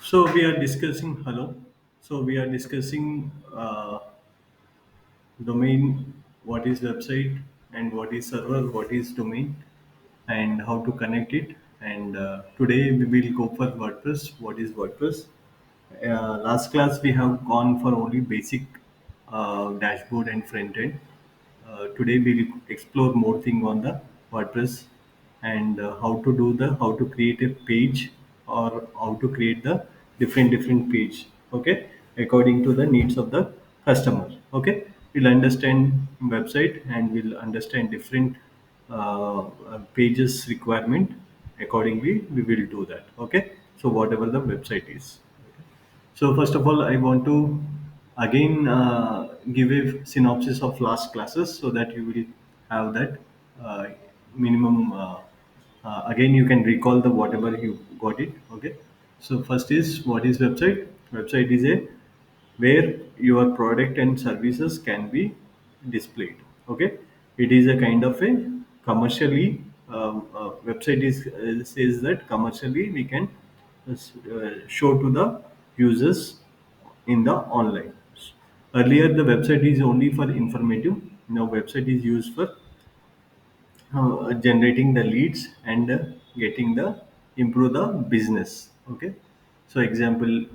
So we are discussing hello. So we are discussing domain, what is website, and what is server, what is domain, and how to connect it. And today we will go for WordPress. What is WordPress? Last class we have gone for only basic dashboard and front end. Today we'll explore more thing on the WordPress and how to create a page or how to create the different page. Okay, according to the needs of the customer. Okay, we'll understand website and we'll understand different pages requirement. Accordingly, we will do that. Okay, so whatever the website is. So first of all, I want to again give a synopsis of last classes so that you will have that uh, minimum. Again, you can recall the whatever you got it. Okay. So first is what is website? Website is a where your product and services can be displayed. Okay, it is a kind of a commercially website is says that commercially we can show to the users in the online. Earlier, the website is only for informative. Now, website is used for generating the leads and getting the improve the business. Okay, so example,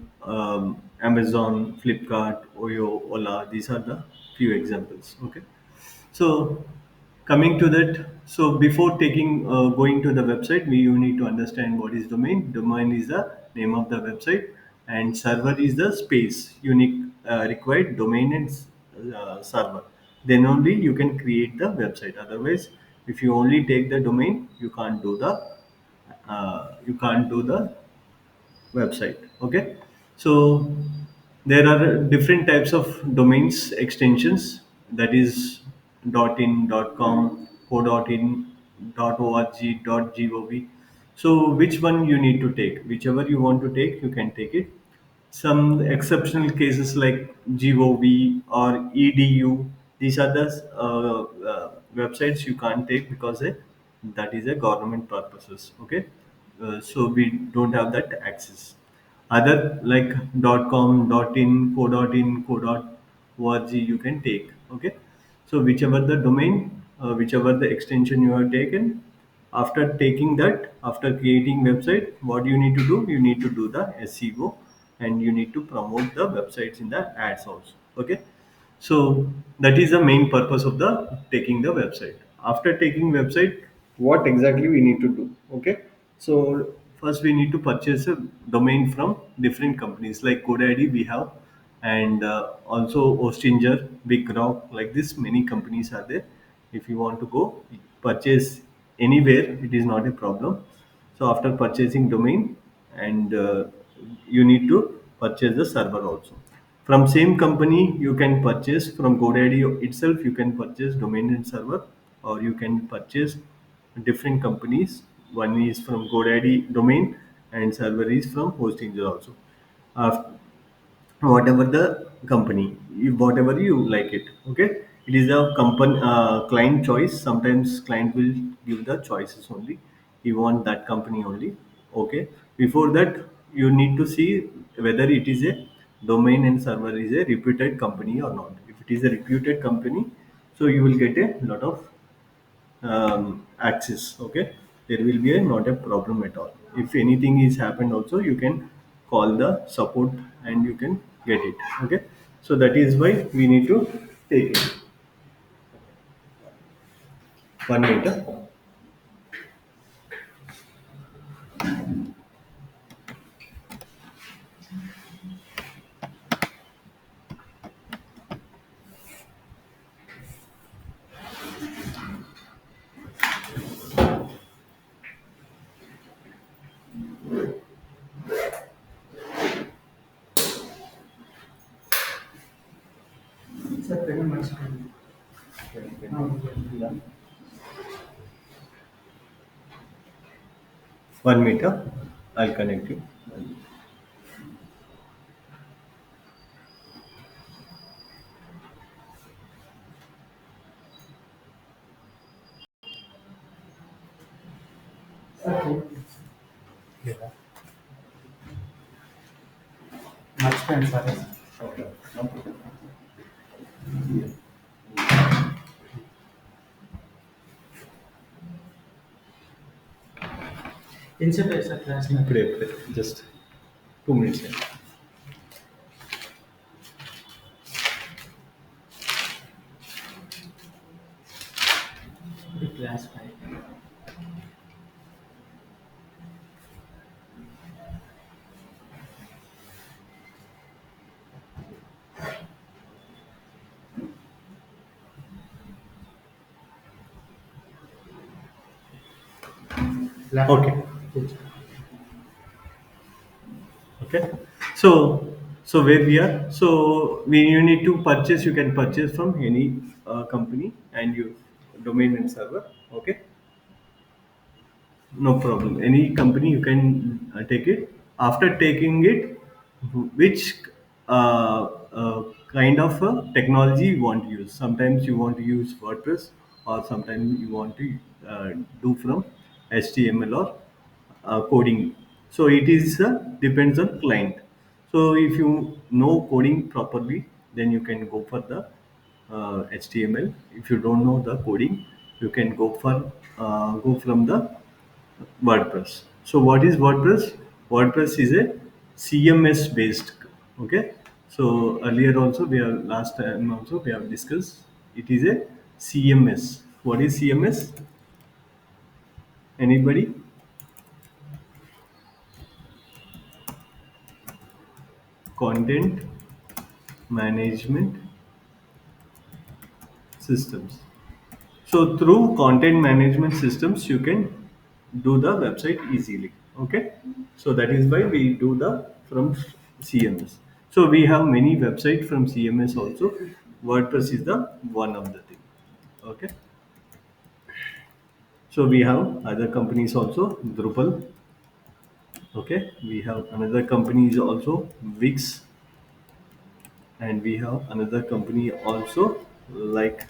Amazon, Flipkart, Oyo, Ola, these are the few examples. Okay, so coming to that, so before taking going to the website, you need to understand what is domain. Domain is the name of the website, and server is the space unique required domain and server. Then only you can create the website. Otherwise, if you only take the domain, you can't do the website. Okay, so there are different types of domains extensions, that is .in, .com, .in, .org, .gov. So which one you need to take? Whichever you want to take, you can take it. Some exceptional cases like gov or edu, these are the websites you can't take because that is a government purposes. Okay, so we don't have that access. Other like .com, .in, .in, .org you can take. Okay, so whichever the domain, whichever the extension you have taken, after taking that, after creating website, what you need to do? You need to do the SEO and you need to promote the websites in the ads also. Okay, so that is the main purpose of the taking the website. After taking website, what exactly we need to do? Okay, so first we need to purchase a domain from different companies like GoDaddy we have, and also Ostinger, Big Rock, like this many companies are there. If you want to go purchase anywhere, it is not a problem. So after purchasing domain, and you need to purchase the server also. From same company, you can purchase from GoDaddy itself. You can purchase domain and server, or you can purchase different companies. One is from GoDaddy domain, and server is from Hostinger also. Uh, Whatever the company, whatever you like it. Okay, it is a company client choice. Sometimes client will give the choices only, you want that company only. Okay, before that you need to see whether it is a domain and server is a reputed company or not. If it is a reputed company, so you will get a lot of access. Okay, there will be not a problem at all. If anything is happened also, you can call the support and you can get it. Okay, so that is why we need to take it. 1 meter. Yeah. 1 meter, I'll connect you. sorry. Okay. No problem. INCET వేసా class ఇప్పుడే just 2 minutes. Class 5. Okay. Okay. So where we are? So when you need to purchase, you can purchase from any company and you domain and server. Okay. No problem. Any company you can take it. After taking it, which kind of technology you want to use? Sometimes you want to use WordPress, or sometimes you want to uh, do from HTML or coding. So it is depends on client. So if you know coding properly, then you can go for the HTML. If you don't know the coding, you can go from the WordPress. So what is WordPress? WordPress is a CMS based. Okay. So earlier also we have last time also we have discussed. It is a CMS. What is CMS? Anybody? Content management systems. So through content management systems, you can do the website easily. Okay. So that is why we do the from CMS. So we have many website from CMS also. WordPress is the one of the thing. Okay. So we have other companies also, Drupal. Okay. We have another company is also Wix, and we have another company also like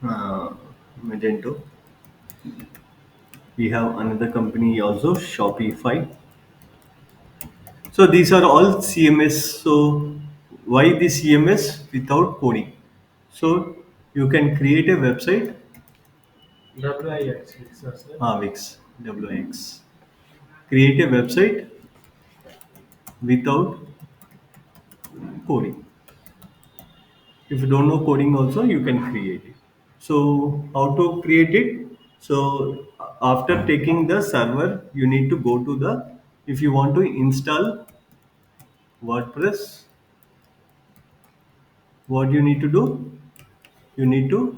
Magento. We have another company also, Shopify. So these are all CMS. So why the CMS without coding? So you can create a website, WIX, sir. Wix, WX. Create a website without coding. If you don't know coding also, you can create it. So how to create it? So after taking the server, you need to go to the, if you want to install WordPress, what you need to do? You need to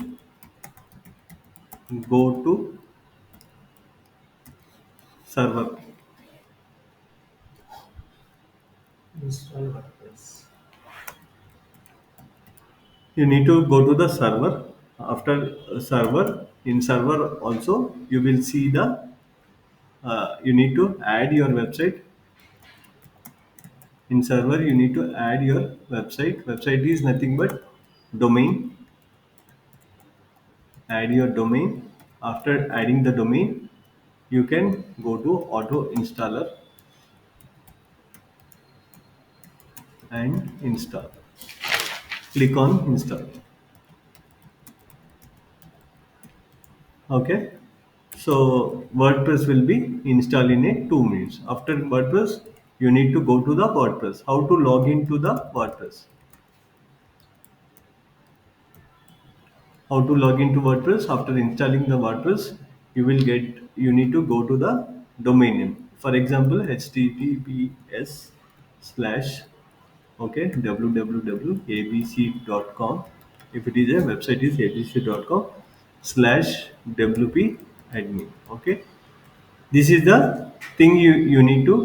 go to server. Install WordPress. You need to go to the server. After server, in server also you will see the you need to add your website. In server you need to add your website is nothing but domain. Add your domain. After adding the domain, you can go to auto installer and install. Click on install. Okay. So WordPress will be installed in a 2 minutes. After WordPress, you need to go to the WordPress. How to log into the WordPress? How to log into WordPress? After installing the WordPress, you need to go to the domain name. For example, HTTPS slash okay www.abc.com. If it is a website is abc.com slash wp admin. Okay. This is the thing you need to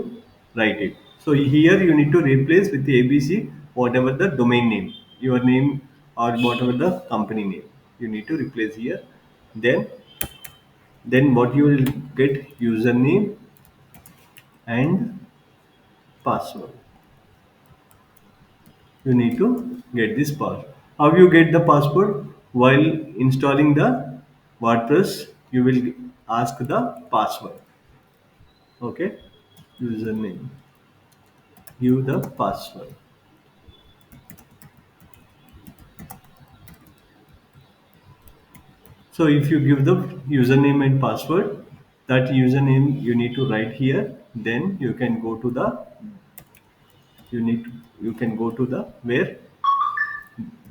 write it. So here you need to replace with the ABC whatever the domain name, your name or whatever the company name. You need to replace here. Then what you will get username and password. You need to get this password. How you get the password? While installing the WordPress, you will ask the password. Okay, username. give the password. So if you give the username and password, that username you need to write here. Then you can go to the you need to, you can go to the where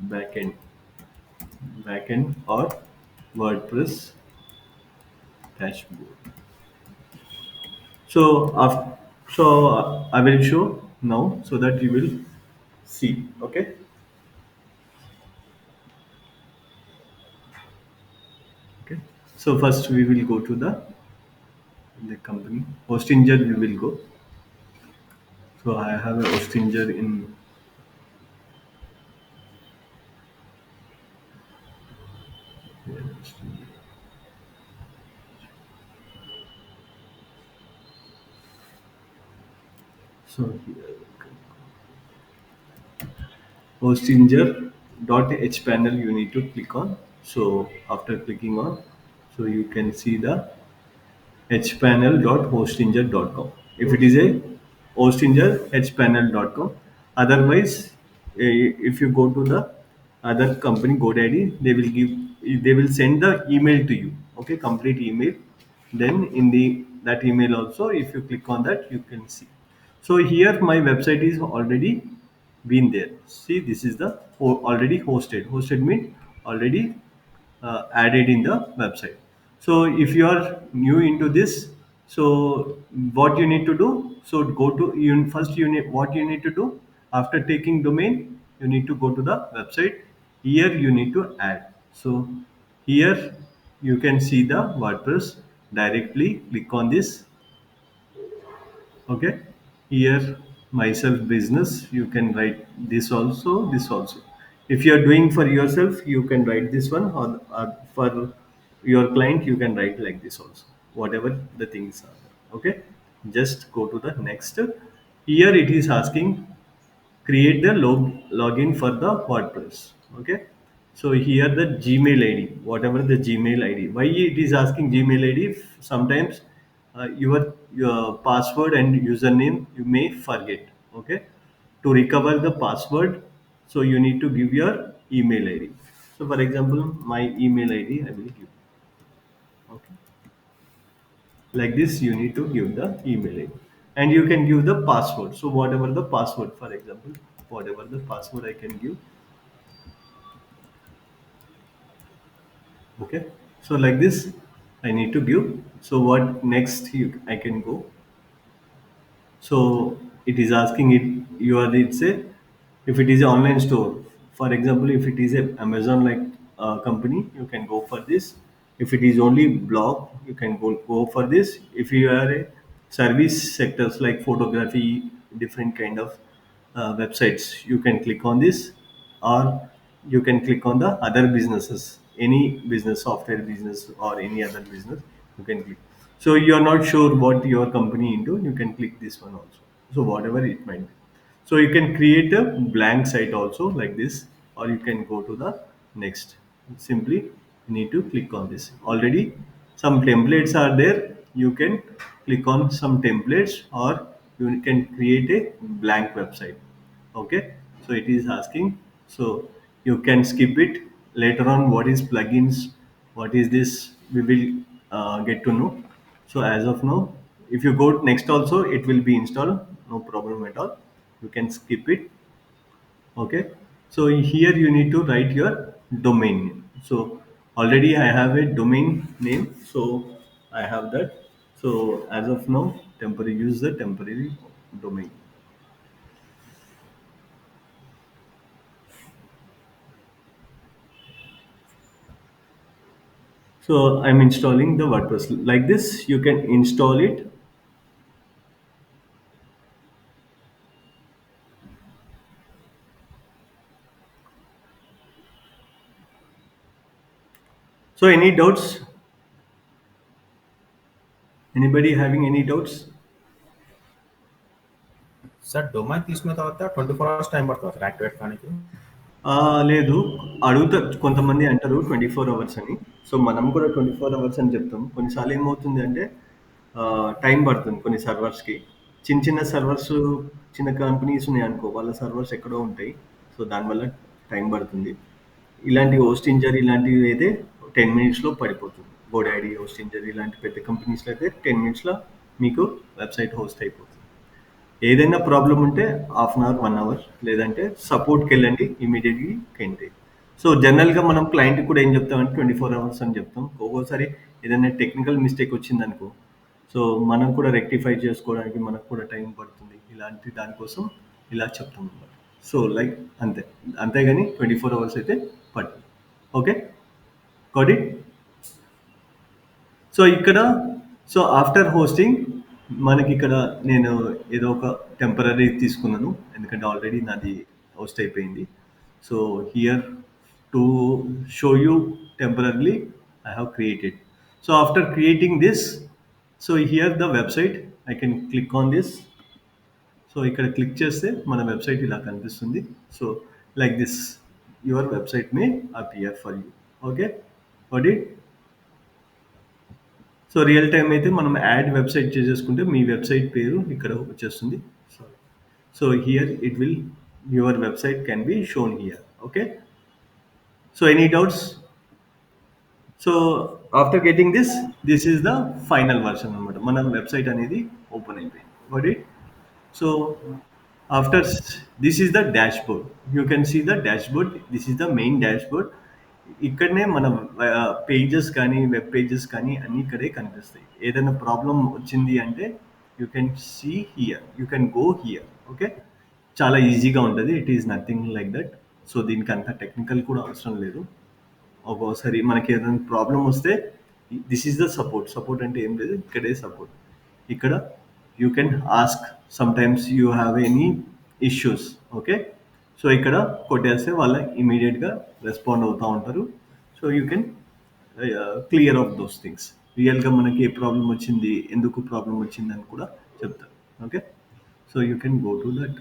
backend backend or WordPress dashboard. So after, I will show now so that you will see. Okay. Okay. So first we will go to the company Hostinger. We will go. So I have a Hostinger in. So here, Hostinger.hpanel you need to click on. So after clicking on, so you can see the hpanel.hostinger.com. If it is a Hostinger, hpanel.com. Otherwise, if you go to the other company GoDaddy, they will send the email to you. Okay, complete email. Then in the that email also, if you click on that, you can see. So here my website is already been there. See, this is the already hosted. Hosted means already added in the website. So if you are new into this, so what you need to do? So go to you first. You need what you need to do after taking domain. You need to go to the website. Here you need to add. So here you can see the WordPress directly. Click on this. Okay, here myself business, you can write this also. If you are doing for yourself, you can write this one, or for your client you can write like this also, whatever the things are. Okay, just go to the next. Here it is asking create the login for the WordPress. Okay, so here the Gmail ID, whatever the Gmail ID. Why it is asking Gmail ID? Sometimes your password and username you may forget. Okay, to recover the password, so you need to give your email ID. So for example, my email ID I will give. Okay, like this you need to give the email ID, and you can give the password. So whatever the password, for example, whatever the password I can give. Okay, so like this I need to give. So what next I can go. So it is asking it, you are, it's a, if it is an online store, for example, if it is a Amazon like company, you can go for this. If it is only blog, you can go for this. If you are a service sectors like photography, different kind of websites, you can click on this, or you can click on the other businesses, any business, software business or any other business, you can click. So you are not sure what your company into, you can click this one also. So whatever it might be. So you can create a blank site also like this, or you can go to the next. Simply you need to click on this. Already some templates are there. You can click on some templates, or you can create a blank website. Okay, so it is asking, so you can skip it later on. What is plugins, what is this, we will get to know. So as of now, if you go next also, it will be installed, no problem at all, you can skip it. Okay, so here you need to write your domain name. So already I have a domain name, so I have that. So as of now, temporary, use the temporary domain. So I'm installing the WordPress like this. You can install it. So any doubts? Anybody having any doubts? Sir domain తీసుకున్న తర్వాత 24 hours time పడుతుంది sir activate కానీ. లేదు, అడుగుతా, కొంతమంది అంటారు 24 hours అని. So మనం కూడా 24 అవర్స్ అని చెప్తాం. కొన్నిసార్లు ఏమవుతుంది అంటే టైం పడుతుంది కొన్ని సర్వర్స్కి. చిన్న చిన్న సర్వర్స్, చిన్న కంపెనీస్ ఉన్నాయనుకో, వాళ్ళ సర్వర్స్ ఎక్కడో ఉంటాయి. సో దానివల్ల టైం పడుతుంది. ఇలాంటి హోస్టింజర్ ఇలాంటివి అయితే 10 మినిట్స్‌లో పడిపోతుంది. గోడాడీ, హోస్టింజర్ ఇలాంటి పెద్ద కంపెనీస్‌లో అయితే 10 మినిట్స్‌లో మీకు వెబ్‌సైట్ హోస్ట్ అయిపోతుంది. ఏదైనా ప్రాబ్లమ్ ఉంటే హాఫ్ అన్ అవర్, 1 అవర్ లేదంటే సపోర్ట్‌కెళ్ళండి ఇమ్మీడియేట్‌లీ కెన్ టేక్. సో జనరల్‌గా మనం క్లయింట్‌కి కూడా ఏం చెప్తామంటే 24 అవర్స్ అని చెప్తాం. ఒక్కోసారి ఏదైనా టెక్నికల్ మిస్టేక్ వచ్చిందనుకో, సో మనం కూడా రెక్టిఫై చేసుకోవడానికి మనకు కూడా టైం పడుతుంది. ఇలాంటి దానికోసం ఇలా చెప్తామన్నమాట. సో లైక్ అంతే. అంతేగాని 24 అవర్స్ అయితే పట్టదు. ఓకే. Got it? సో ఇక్కడ సో ఆఫ్టర్ హోస్టింగ్ మనకిక్కడ నేను ఏదో ఒక టెంపరరీ తీసుకున్నాను. ఎందుకంటే ఆల్రెడీ నాది హోస్ట్ అయిపోయింది. So here to show you temporarily I have created. So after creating this, so here the website I can click on this. So ఇక్కడ క్లిక్ చేస్తే మన వెబ్సైట్ ఇలా కనిపిస్తుంది. So like this your website May appear for you. Okay. Got it? So real time అయితే మనం add website చేసేసుకుంటే మీ website పేరు ఇక్కడ వచ్చేస్తుంది. So here it will your website can be shown here. Okay. So any doubts? So after getting this, this is the final version అనమాట. మన website అనేది open అయిపోయింది. But it so after this is the dashboard. You can see the dashboard. This is the main dashboard. ఇక్కడనే మన pages కానీ web pages కానీ అన్నీ ఇక్కడే కనిపిస్తాయి. ఏదైనా ప్రాబ్లం వచ్చింది అంటే you can see here, you can go here. Okay. చాలా ఈజీగా ఉంటుంది. It is nothing like that. So దీనికి అంత టెక్నికల్ కూడా అవసరం లేదు. ఒక్కోసారి మనకి ఏదైనా ప్రాబ్లం వస్తే this is the support. Support అంటే ఏం లేదు, ఇక్కడే సపోర్ట్. ఇక్కడ you can ask some times you have any issues. Okay. So ఇక్కడ కొట్టేస్తే వాళ్ళు ఇమీడియట్గా రెస్పాండ్ అవుతూ ఉంటారు. So you can clear of those things. రియల్గా మనకి ఏ ప్రాబ్లం వచ్చింది, ఎందుకు ప్రాబ్లం వచ్చింది అని కూడా చెప్తారు. Okay. So you can go to that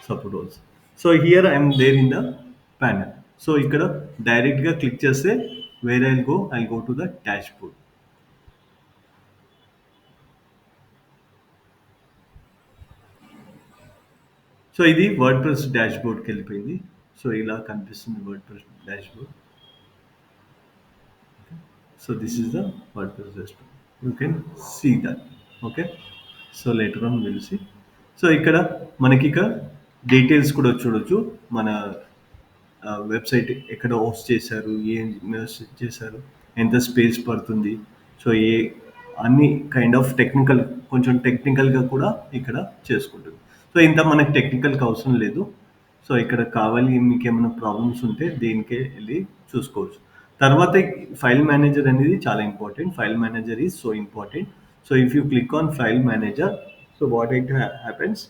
support also. So here I'm there in the panel. So ఇక్కడ డైరెక్ట్గా క్లిక్ చేస్తే where I go to the dashboard. So ఇది వర్డ్ ప్రెస్ డాష్ బోర్డ్కి వెళ్ళిపోయింది. సో ఇలా కనిపిస్తుంది WordPress dashboard. So this is the WordPress dashboard. You can see that. Okay. So later on will see. So ఇక్కడ మనకి ఇక details కూడా చూడొచ్చు. మన వెబ్సైట్ ఎక్కడ హోస్ట్ చేశారు, ఏం చేశారు, ఎంత స్పేస్ పడుతుంది. సో అన్ని కైండ్ ఆఫ్ టెక్నికల్, కొంచెం టెక్నికల్గా కూడా ఇక్కడ చేసుకుంటుంది. సో ఇంత మనకి టెక్నికల్కి అవసరం లేదు. సో ఇక్కడ కావాలి మీకు ఏమైనా ప్రాబ్లమ్స్ ఉంటే దీనికే వెళ్ళి చూసుకోవచ్చు. తర్వాత ఫైల్ మేనేజర్ అనేది చాలా important. File manager is so important. So if you click on file manager, so what it happens,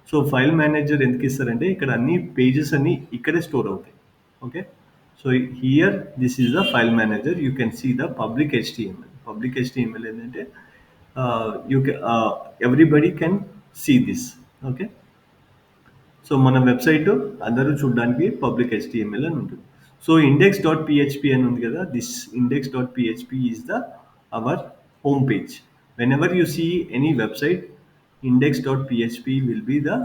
so file manager ఎందుకు ఇస్తారంటే ఇక్కడ అన్ని పేజెస్ అన్ని ఇక్కడే స్టోర్ అవుతాయి. Okay. So here this is the file manager. You can see the public HTML. Public HTML ఏంటంటే you can everybody can see this. Okay. So మన website అందరూ చూడడానికి పబ్లిక్ HTML అని ఉంటుంది. సో index.php అని ఉంది కదా, this index.php is the our home page. Whenever you see any website, index.php will be the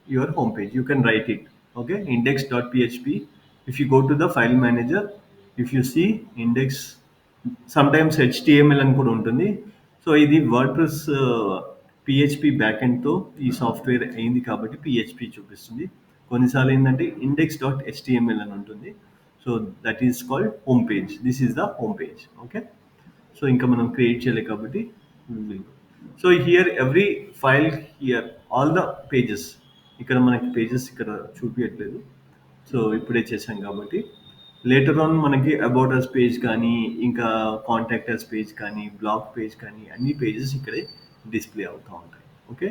your home page. You can write it. Okay. Index.php. If you go to the file manager, if you see index, sometimes HTML అని కూడా ఉంటుంది. So ఇది word press PHP బ్యాకెండ్తో ఈ software అయింది కాబట్టి PHP చూపిస్తుంది. కొన్నిసార్లు ఏంటంటే index.html అని ఉంటుంది. So that is called home page. This is the home page. Okay. So ఇంకా మనం క్రియేట్ చేయలేదు కాబట్టి so here every file, here all the pages. ఇక్కడ మనకి పేజెస్ ఇక్కడ చూపించట్లేదు. సో ఇప్పుడే చేసాం కాబట్టి లేటర్ ఆన్ మనకి అబౌట్ అస్ పేజ్ కానీ, ఇంకా కాంటాక్ట్ అస్ పేజ్ కానీ, బ్లాగ్ పేజ్ కానీ, అన్ని పేజెస్ ఇక్కడే డిస్ప్లే అవుతూ ఉంటాయి. Okay.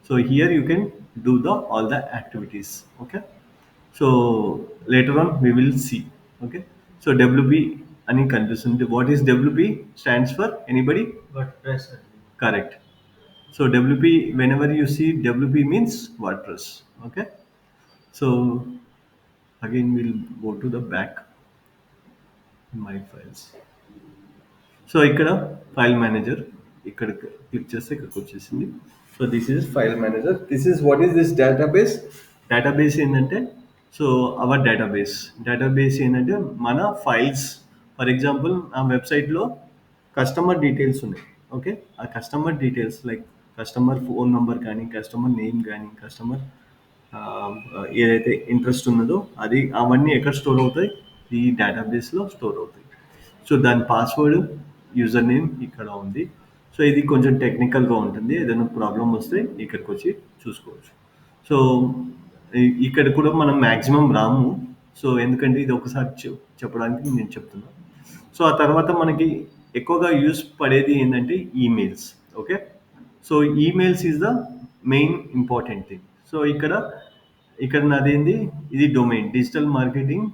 So here you can do the all the activities. Okay. So later on we will see. Okay. So WP అని కనిపిస్తుంది. What is WP stands for anybody? WordPress. Correct. So WP, whenever you see WP means WordPress. Okay. So again we'll go to the back in my files. So ఇక్కడ file manager. ఇక్కడ click చేస్తే ఇక్కడికి వచ్చేసింది. So this is file manager. This is what is this database. Database ఏంటంటే, so our database ఏంటంటే మన files. For example నా వెబ్సైట్లో కస్టమర్ డీటెయిల్స్ ఉన్నాయి. ఓకే, ఆ customer details like customer phone number కానీ, కస్టమర్ నేమ్ కానీ, కస్టమర్ ఏదైతే ఇంట్రెస్ట్ ఉన్నదో అది అవన్నీ ఎక్కడ స్టోర్ అవుతాయి, ఈ డేటాబేస్లో స్టోర్ అవుతాయి. సో దాని పాస్వర్డ్, యూజర్ నేమ్ ఇక్కడ ఉంది. సో ఇది కొంచెం టెక్నికల్గా ఉంటుంది. ఏదైనా ప్రాబ్లం వస్తే ఇక్కడికి వచ్చి చూసుకోవచ్చు. సో ఇక్కడ కూడా మనం మ్యాక్సిమం రాము. సో ఎందుకంటే ఇది ఒకసారి చెప్పడానికి నేను చెప్తున్నాను. సో ఆ తర్వాత మనకి ఎక్కువగా యూస్ పడేది ఏంటంటే emails. Okay, so emails is the main important thing. So ఇక్కడ నాదేంది, ఇది డొమైన్ డిజిటల్ మార్కెటింగ్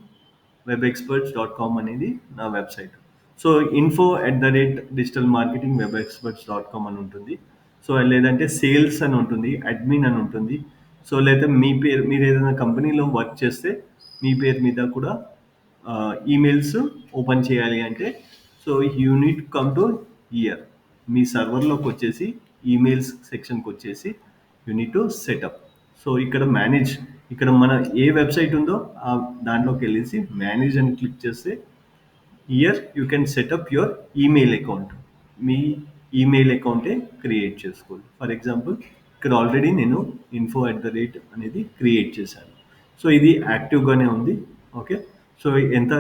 webexperts.com అనేది నా వెబ్సైట్. సో info@digitalmarketingwebexperts.com అని ఉంటుంది. సో లేదంటే సేల్స్ అని ఉంటుంది, అడ్మిన్ అని ఉంటుంది. సో లేదా మీ పేరు, మీరు ఏదైనా కంపెనీలో వర్క్ చేస్తే మీ పేరు మీద కూడా ఈమెయిల్స్ ఓపెన్ చేయాలి అంటే, so you need come to here. మీ సర్వర్లోకి వచ్చేసి ఈమెయిల్స్ సెక్షన్కి వచ్చేసి you need to setup. So ఇక్కడ మేనేజ్, ఇక్కడ మన ఏ వెబ్సైట్ ఉందో ఆ దాంట్లోకి వెళ్ళేసి మేనేజ్ అని క్లిక్ చేస్తే here you can setup your email account. మీ ఈమెయిల్ అకౌంటే క్రియేట్ చేసుకోవాలి. ఫర్ ఎగ్జాంపుల్ ఇక్కడ ఆల్రెడీ నేను info@ అనేది క్రియేట్ చేశాను. సో ఇది యాక్టివ్గానే ఉంది. ఓకే, సో ఎంత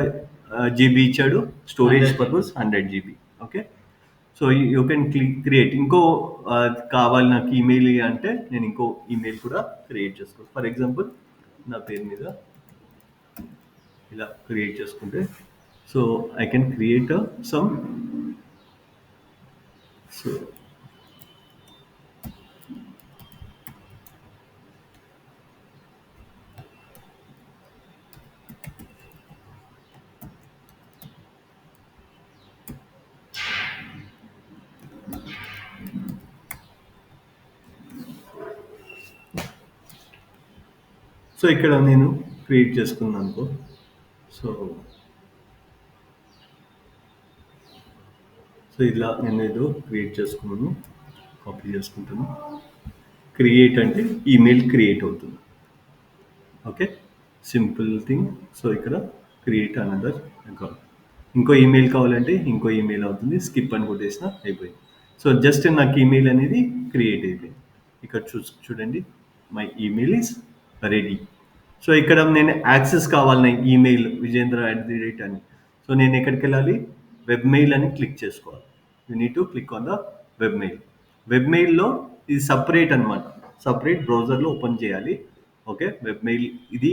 జీబీ ఇచ్చాడు, storage purpose 100 GB. Okay, so you can create ఇంకో కావాలి నాకు ఈమెయిల్ అంటే నేను ఇంకో ఈమెయిల్ కూడా క్రియేట్ చేసుకోవచ్చు. ఫర్ ఎగ్జాంపుల్ నా పేరు మీద ఇలా క్రియేట్ చేసుకుంటే, so I can create some. So so ఇక్కడ నేను క్రియేట్ చేసుకున్నాను అనుకో. సో సో ఇలా నేను ఏదో క్రియేట్ చేసుకున్నాను, కాపీ చేసుకుంటాను. క్రియేట్ అంటే ఈమెయిల్ క్రియేట్ అవుతుంది. Okay, simple thing. సో ఇక్కడ క్రియేట్ అనదర్ అకౌంట్. ఇంకో ఈమెయిల్ కావాలంటే ఇంకో ఈమెయిల్ అవుతుంది. స్కిప్ అని కొట్టేసిన అయిపోయింది. సో జస్ట్ నాకు ఈమెయిల్ అనేది క్రియేట్ అయిపోయింది. ఇక్కడ చూడండి, my email is ready. So ఇక్కడ నేను యాక్సెస్ కావాలి నా ఈమెయిల్ విజేంద్ర అని. సో నేను ఎక్కడికి వెళ్ళాలి, వెబ్ మెయిల్ అని క్లిక్ చేసుకోవాలి. You need to click on the web mail. Web మెయిల్లో ఇది సపరేట్ అనమాట, సపరేట్ బ్రౌజర్లో ఓపెన్ చేయాలి. ఓకే, వెబ్ మెయిల్ ఇది.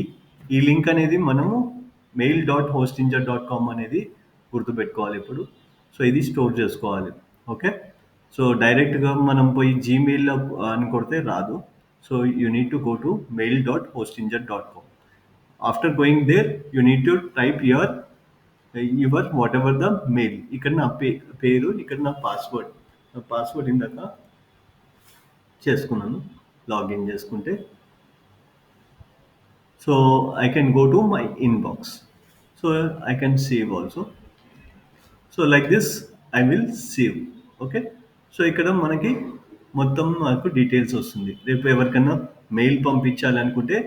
ఈ లింక్ అనేది మనము mail.hostinger.com అనేది గుర్తుపెట్టుకోవాలి ఇప్పుడు. సో ఇది స్టోర్ చేసుకోవాలి. ఓకే, సో డైరెక్ట్గా మనం పోయి జీమెయిల్లో అని కొడితే రాదు. So you need to go to mail.hostinger.com. After going there you need to type your whatever the mail. ఇక్కడ నా పేరు, ఇక్కడ నా పాస్వర్డ్ ఇందాక చేసుకున్నాను. లాగిన్ చేసుకుంటే so I can go to my inbox. So I can save also. So like this I will save. Okay, so ఇక్కడ మనకి మొత్తం నాకు డీటెయిల్స్ వస్తుంది. రేపు ఎవరికైనా మెయిల్ పంపించాలనుకుంటే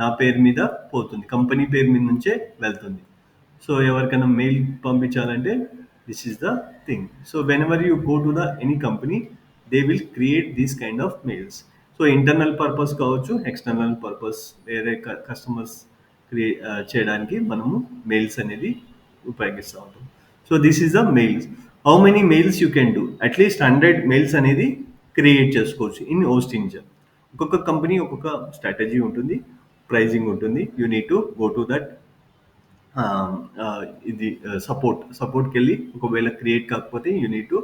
నా పేరు మీద పోతుంది, కంపెనీ పేరు మీద నుంచే వెళ్తుంది. సో ఎవరికైనా మెయిల్ పంపించాలంటే this is the thing. So whenever you go to the any company, they will create these kind of mails. So internal purpose కావచ్చు, ఎక్స్టర్నల్ పర్పస్, వేరే కస్టమర్స్ చేయడానికి మనము మెయిల్స్ అనేది ఉపయోగిస్తూ ఉంటాం. So this is the mails. How many mails you can do, at least 100 mails అనేది create చేసుకోవచ్చు in హోస్టింజర్. ఒక్కొక్క కంపెనీ ఒక్కొక్క స్ట్రాటజీ ఉంటుంది, ప్రైజింగ్ ఉంటుంది. You need to go to that ఇది సపోర్ట్కి వెళ్ళి ఒకవేళ క్రియేట్ కాకపోతే you need to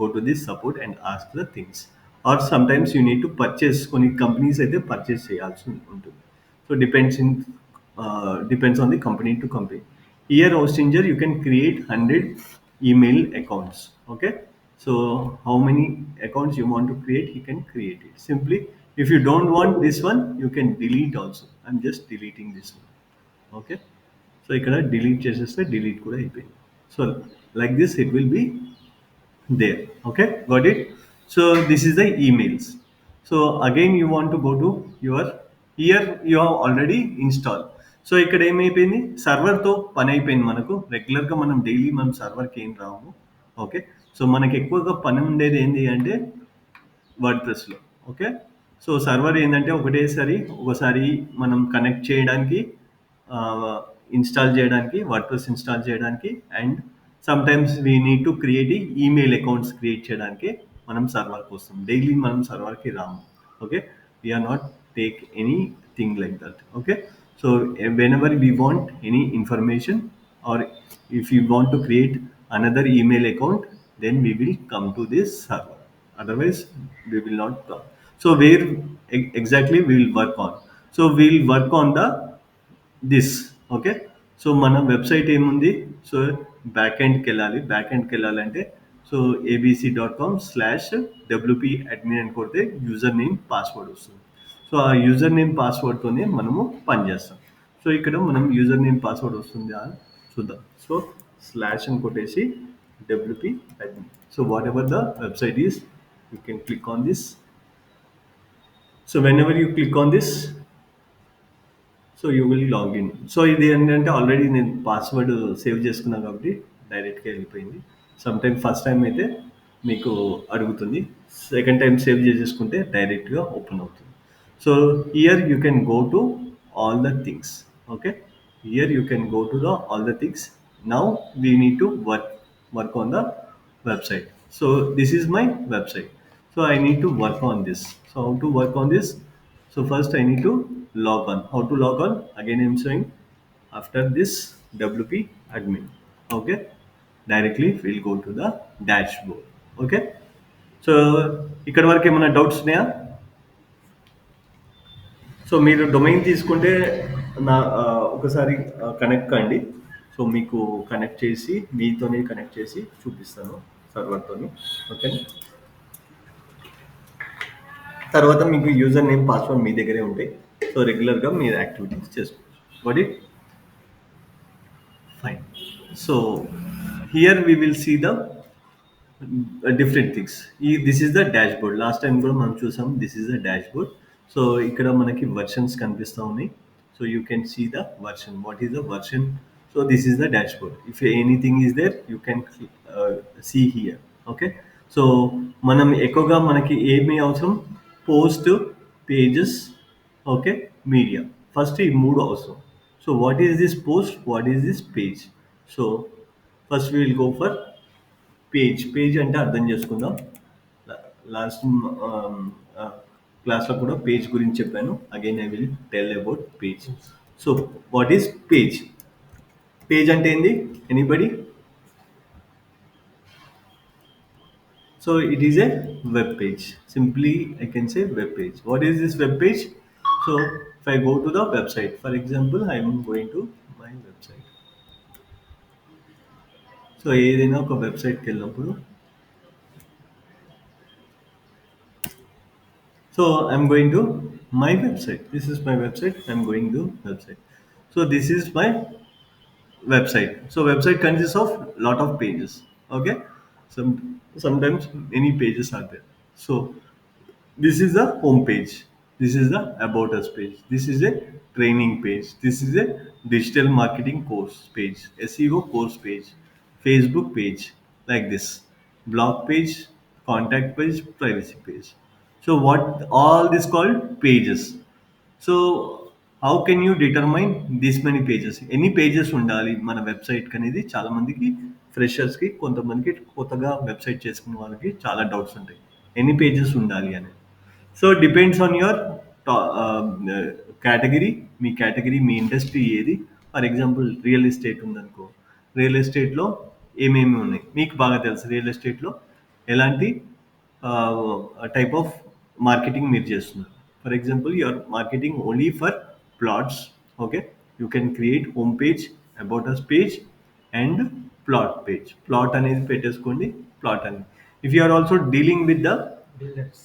go to this support and ask the things. Or sometimes you need to purchase. కొన్ని కంపెనీస్ అయితే పర్చేస్ చేయాల్సి ఉంటుంది. So depends on the company to company. Here Hostinger you can create 100 email accounts. Okay, so how many accounts you want to create, you can create it simply. If you don't want this one, you can delete also. I'm just deleting this one. Okay, so ఇక్కడ delete చేసేస్తే delete కూడా అయిపోయింది. So like this it will be there. Okay, got it. So this is the emails. So again you want to go to your, here you have already installed. So ఇక్కడ ఏమైపోయింది, సర్వర్తో పని అయిపోయింది మనకు. రెగ్యులర్గా మనం డైలీ మనం సర్వర్కి ఏం రాము. ఓకే, సో మనకి ఎక్కువగా పని ఉండేది ఏంటి అంటే వర్డ్‌ప్రెస్‌లో. ఓకే. సో, సర్వర్ ఏందంటే ఒకటేసారి ఒకసారి మనం కనెక్ట్ చేయడానికి, ఆహ్, ఇన్‌స్టాల్ చేయడానికి, వర్డ్‌ప్రెస్ ఇన్‌స్టాల్ చేయడానికి, and sometimes we need to create email accounts create చేయడానికి మనం సర్వర్‌కొస్తాం. డైలీ మనం సర్వర్‌కి రాము. Okay. We are not take anything like that. Okay. So, whenever we want any information, or if you want to create another email account, then we will come to this server. Otherwise we will not come. So where exactly we will work on, so we will work on the this. Okay. So మన website ఏముంది, so back ఎండ్కి వెళ్ళాలి. Back ఎండ్కి వెళ్ళాలంటే so abc.com/wp admin అని కొడితే user name password వస్తుంది. So ఆ user name పాస్వర్డ్తోనే మనము పనిచేస్తాం. సో ఇక్కడ మనం యూజర్ నేమ్ పాస్వర్డ్ వస్తుందా అని చూద్దాం. సో స్లాష్ అని కొట్టేసి WP admin. So what ever the website is, you can click on this. So whenever you click on this, so you will login. So ఇది ఏంటంటే ఆల్రెడీ నేను పాస్వర్డ్ సేవ్ చేసుకున్నాను కాబట్టి డైరెక్ట్గా వెళ్ళిపోయింది. సమ్ టైమ్ ఫస్ట్ టైం అయితే మీకు అడుగుతుంది, సెకండ్ టైం సేవ్ చేసేసుకుంటే డైరెక్ట్గా ఓపెన్ అవుతుంది. So here you can go to all the things. Okay, here you can go to the all the things. Now we need to work on the website. So this is my website. So I need to work on this. So how to work on this? So first I need to log on. How to log on? Again I'm showing after this WP admin. Okay. Directly we'll go to the dashboard. Okay. So ఇక్కడ వరకు ఏమైనా doubts ఉన్నాయా? So మీరు domain తీసుకుంటే నా ఒకసారి connect కండి. So మీకు కనెక్ట్ చేసి మీతోనే కనెక్ట్ చేసి చూపిస్తాను సర్వర్తోని. ఓకే. తర్వాత మీకు యూజర్ నేమ్ పాస్వర్డ్ మీ దగ్గరే ఉంటాయి. సో రెగ్యులర్గా మీరు యాక్టివిటీస్ చేసుకోవచ్చు. What it fine. So here we will see the different things. This is the dashboard. Last time కూడా మనం చూసాం, this is the dashboard. So ఇక్కడ మనకి వర్షన్స్ కనిపిస్తూ ఉన్నాయి. So you can see the version, what is the version. So this is the dashboard. If anything is there you can see here. Okay. So మనం ఎక్కువగా మనకి ఏమి అవసరం, post, pages, okay, media. First ఈ మూడు అవసరం. So what is this post, what is this page. So first we will go for page. Page అంటే అర్థం చేసుకుందాం. లాస్ట్ క్లాస్లో కూడా పేజ్ గురించి చెప్పాను. Again I will tell about page. So what is page? Page అంటే ఏంది, anybody? So it is a web page. Simply I can say web page. What is this web page? So if I go to the website, for example I'm going to my website. So ఏదైనా ఒక వెబ్సైట్కి వెళ్ళినప్పుడు, so I'm going to my website. This is my website. I'm going to website. So this is my website. So website consists of lot of pages. Okay. Sometimes many pages are there. So this is the home page. This is the about us page. This is a training page. This is a digital marketing course page, SEO course page, Facebook page, like this, blog page, contact page, privacy page. So what all this called pages. So how can you determine this many pages, ఎన్ని pages ఉండాలి మన వెబ్సైట్కి అనేది చాలామందికి, ఫ్రెషర్స్కి, కొంతమందికి కొత్తగా website చేసుకునే వాళ్ళకి చాలా డౌట్స్ ఉంటాయి, ఎన్ని పేజెస్ ఉండాలి అనేది. So depends on your category. Me category, me industry ఏది. ఫర్ ఎగ్జాంపుల్ రియల్ ఎస్టేట్ ఉందనుకో, రియల్ ఎస్టేట్లో ఏమేమి ఉన్నాయి మీకు బాగా తెలుసు. రియల్ ఎస్టేట్లో ఎలాంటి టైప్ ఆఫ్ మార్కెటింగ్ మీరు చేస్తున్నారు. For example you are marketing only for plots. Okay, you can create home page, about us page and plot page. Plot అనేది పెట్టేసుకోండి, ప్లాట్ అనేది. If you are also dealing with the builders.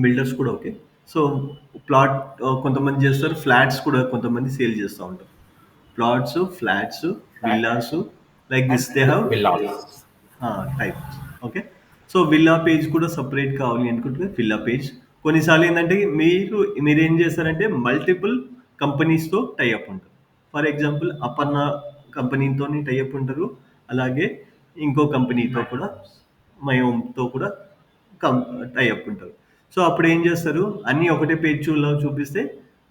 Builders కూడా okay. So plot కొంతమంది చేస్తారు, flats కూడా కొంతమంది sale చేస్తూ ఉంటారు. Plots, flats, villas, like this they have Villas. types. Okay. So villa page కూడా సపరేట్ కావాలి అనుకుంటే విల్లా పేజ్. కొన్నిసార్లు ఏంటంటే మీరేం చేస్తారంటే మల్టిపుల్ కంపెనీస్తో టైఅప్ ఉంటారు. ఫర్ ఎగ్జాంపుల్ అపర్ణ కంపెనీతో టైఅప్ ఉంటారు. అలాగే ఇంకో కంపెనీతో కూడా మై హోమ్తో కూడా కం టైఅప్ ఉంటారు. సో అప్పుడు ఏం చేస్తారు, అన్నీ ఒకటే పేజ్లో చూపిస్తే